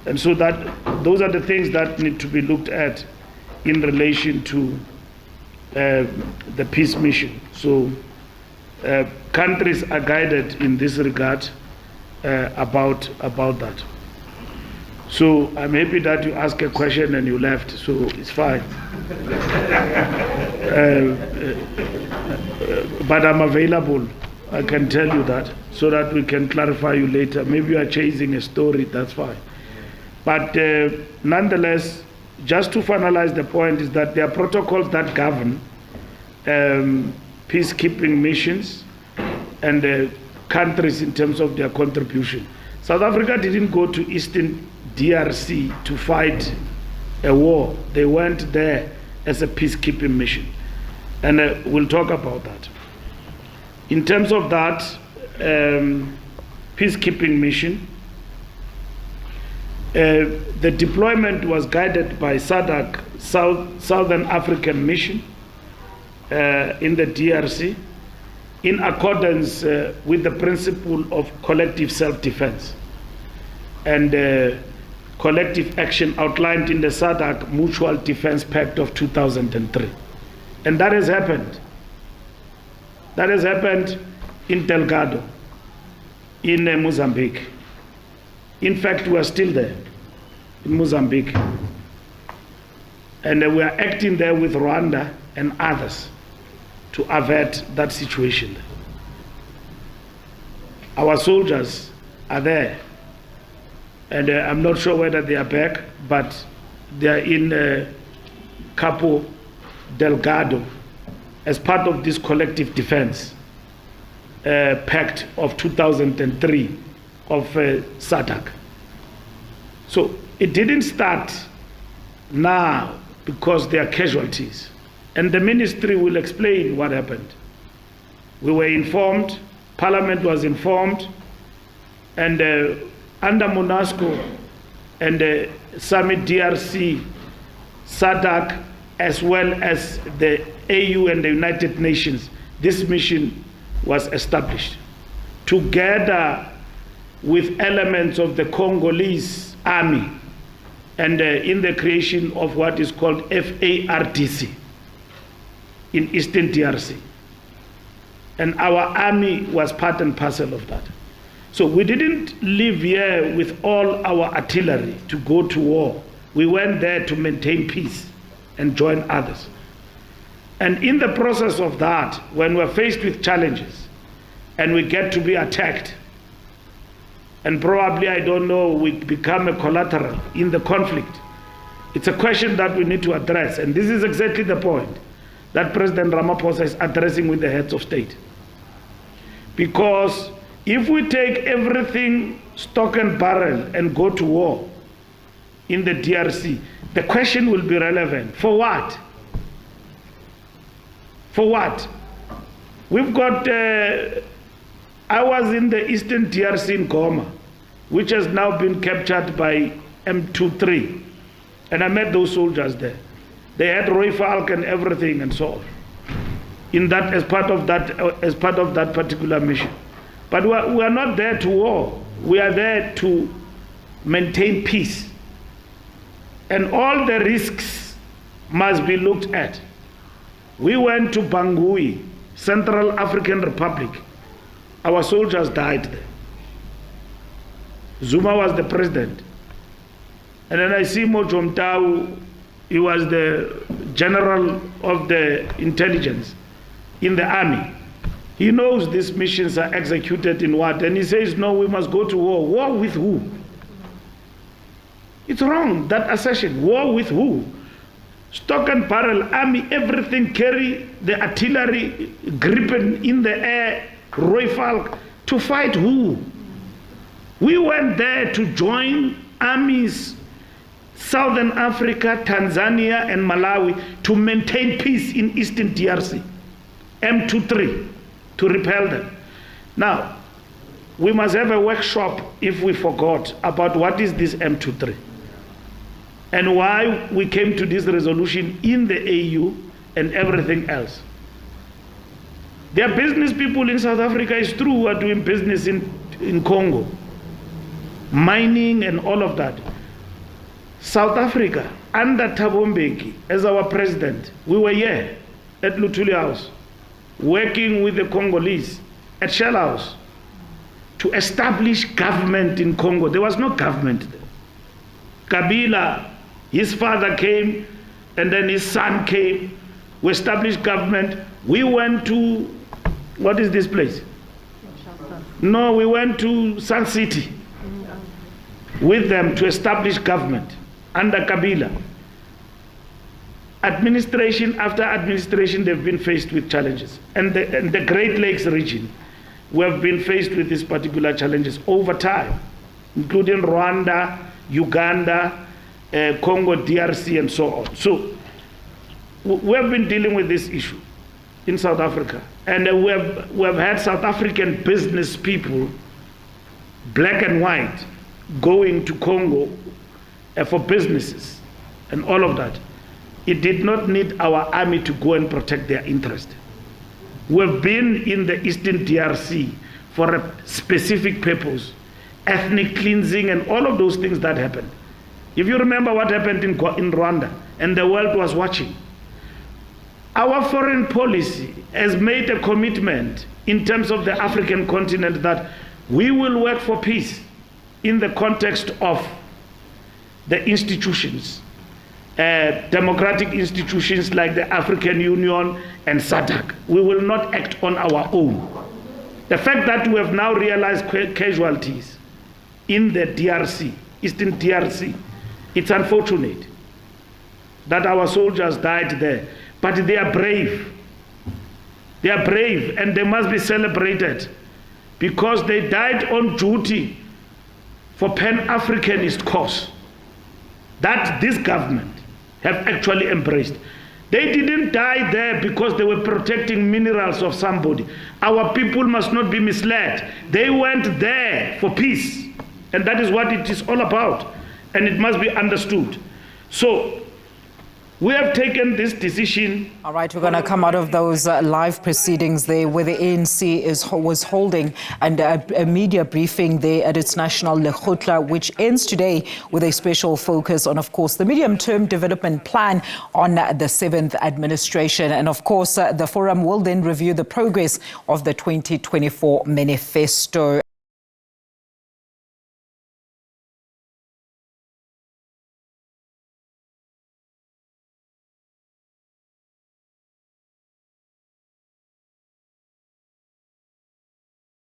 And so that those are the things that need to be looked at in relation to the peace mission. So countries are guided in this regard about that. So I'm happy that you asked a question and you left, so it's fine. But I'm available, I can tell you that, so that we can clarify you later. Maybe you are chasing a story, that's fine. But nonetheless, just to finalize the point, is that there are protocols that govern peacekeeping missions and countries in terms of their contribution. South Africa didn't go to Eastern DRC to fight a war. They went there as a peacekeeping mission. And we'll talk about that. In terms of that peacekeeping mission, the deployment was guided by SADC, Southern African Mission, in the DRC, in accordance with the principle of collective self-defense and collective action outlined in the SADC Mutual Defense Pact of 2003. And that has happened. That has happened in Delgado, in Mozambique. In fact, we are still there, in Mozambique. And we are acting there with Rwanda and others to avert that situation. Our soldiers are there. And I'm not sure whether they are back, but they are in Cabo Delgado as part of this collective defense pact of 2003 of SADC. So it didn't start now because there are casualties. And the ministry will explain what happened. We were informed, Parliament was informed, and under MONUSCO and Summit DRC, SADC, as well as the AU and the United Nations, this mission was established together with elements of the Congolese army and in the creation of what is called FARDC in Eastern DRC. And our army was part and parcel of that. So we didn't live here with all our artillery to go to war. We went there to maintain peace and join others. And in the process of that, when we're faced with challenges and we get to be attacked, and probably, I don't know, we become a collateral in the conflict, it's a question that we need to address. And this is exactly the point that President Ramaphosa is addressing with the heads of state. Because if we take everything stock and barrel and go to war in the DRC, the question will be relevant. For what? For what? We've got, I was in the Eastern DRC in Goma, which has now been captured by M23. And I met those soldiers there. They had Roy Falk and everything and so on. In that, as part of that particular mission. But we are not there to war. We are there to maintain peace. And all the risks must be looked at. We went to Bangui, Central African Republic. Our soldiers died there. Zuma was the president. And then I see Mojo Mtau, he was the general of the intelligence in the army. He knows these missions are executed in what, and he says, no, we must go to war. War with who? It's wrong, that assertion. War with who? Stock and barrel, army, everything, carry the artillery, Gripen in the air, Roy Falk, to fight who? We went there to join armies, Southern Africa, Tanzania, and Malawi, to maintain peace in Eastern DRC. M23, to repel them. Now, we must have a workshop if we forgot about what is this M23 and why we came to this resolution in the AU and everything else. There are business people in South Africa, it's true, who are doing business in Congo, mining and all of that. South Africa, under Thabo Mbeki as our president, we were here at Luthuli House, working with the Congolese at Shell House to establish government in Congo. There was no government there. Kabila, his father came, and then his son came. We established government. We went to, what is this place? No, we went to Sun City with them to establish government under Kabila. Administration after administration, they've been faced with challenges. And the Great Lakes region, we have been faced with these particular challenges over time. including Rwanda, Uganda, Congo, DRC, and so on. So we have been dealing with this issue in South Africa. And we have had South African business people, black and white, going to Congo for businesses and all of that. It did not need our army to go and protect their interest. We've been in the Eastern DRC for a specific purpose, ethnic cleansing and all of those things that happened. If you remember what happened in Rwanda, and the world was watching, our foreign policy has made a commitment in terms of the African continent that we will work for peace in the context of the institutions, democratic institutions like the African Union and SADC. We will not act on our own. The fact that we have now realized casualties in the DRC, Eastern DRC, it's unfortunate that our soldiers died there, but they are brave. They are brave and they must be celebrated because they died on duty for Pan-Africanist cause that this government have actually embraced. They didn't die there because they were protecting minerals of somebody. Our people must not be misled. They went there for peace, and that is what it is all about, and it must be understood. So we have taken this decision. All right, we're going to come out of those live proceedings there where the ANC was holding and a media briefing there at its National Lekgotla, which ends today with a special focus on, of course, the medium-term development plan on the 7th administration. And, of course, the forum will then review the progress of the 2024 manifesto.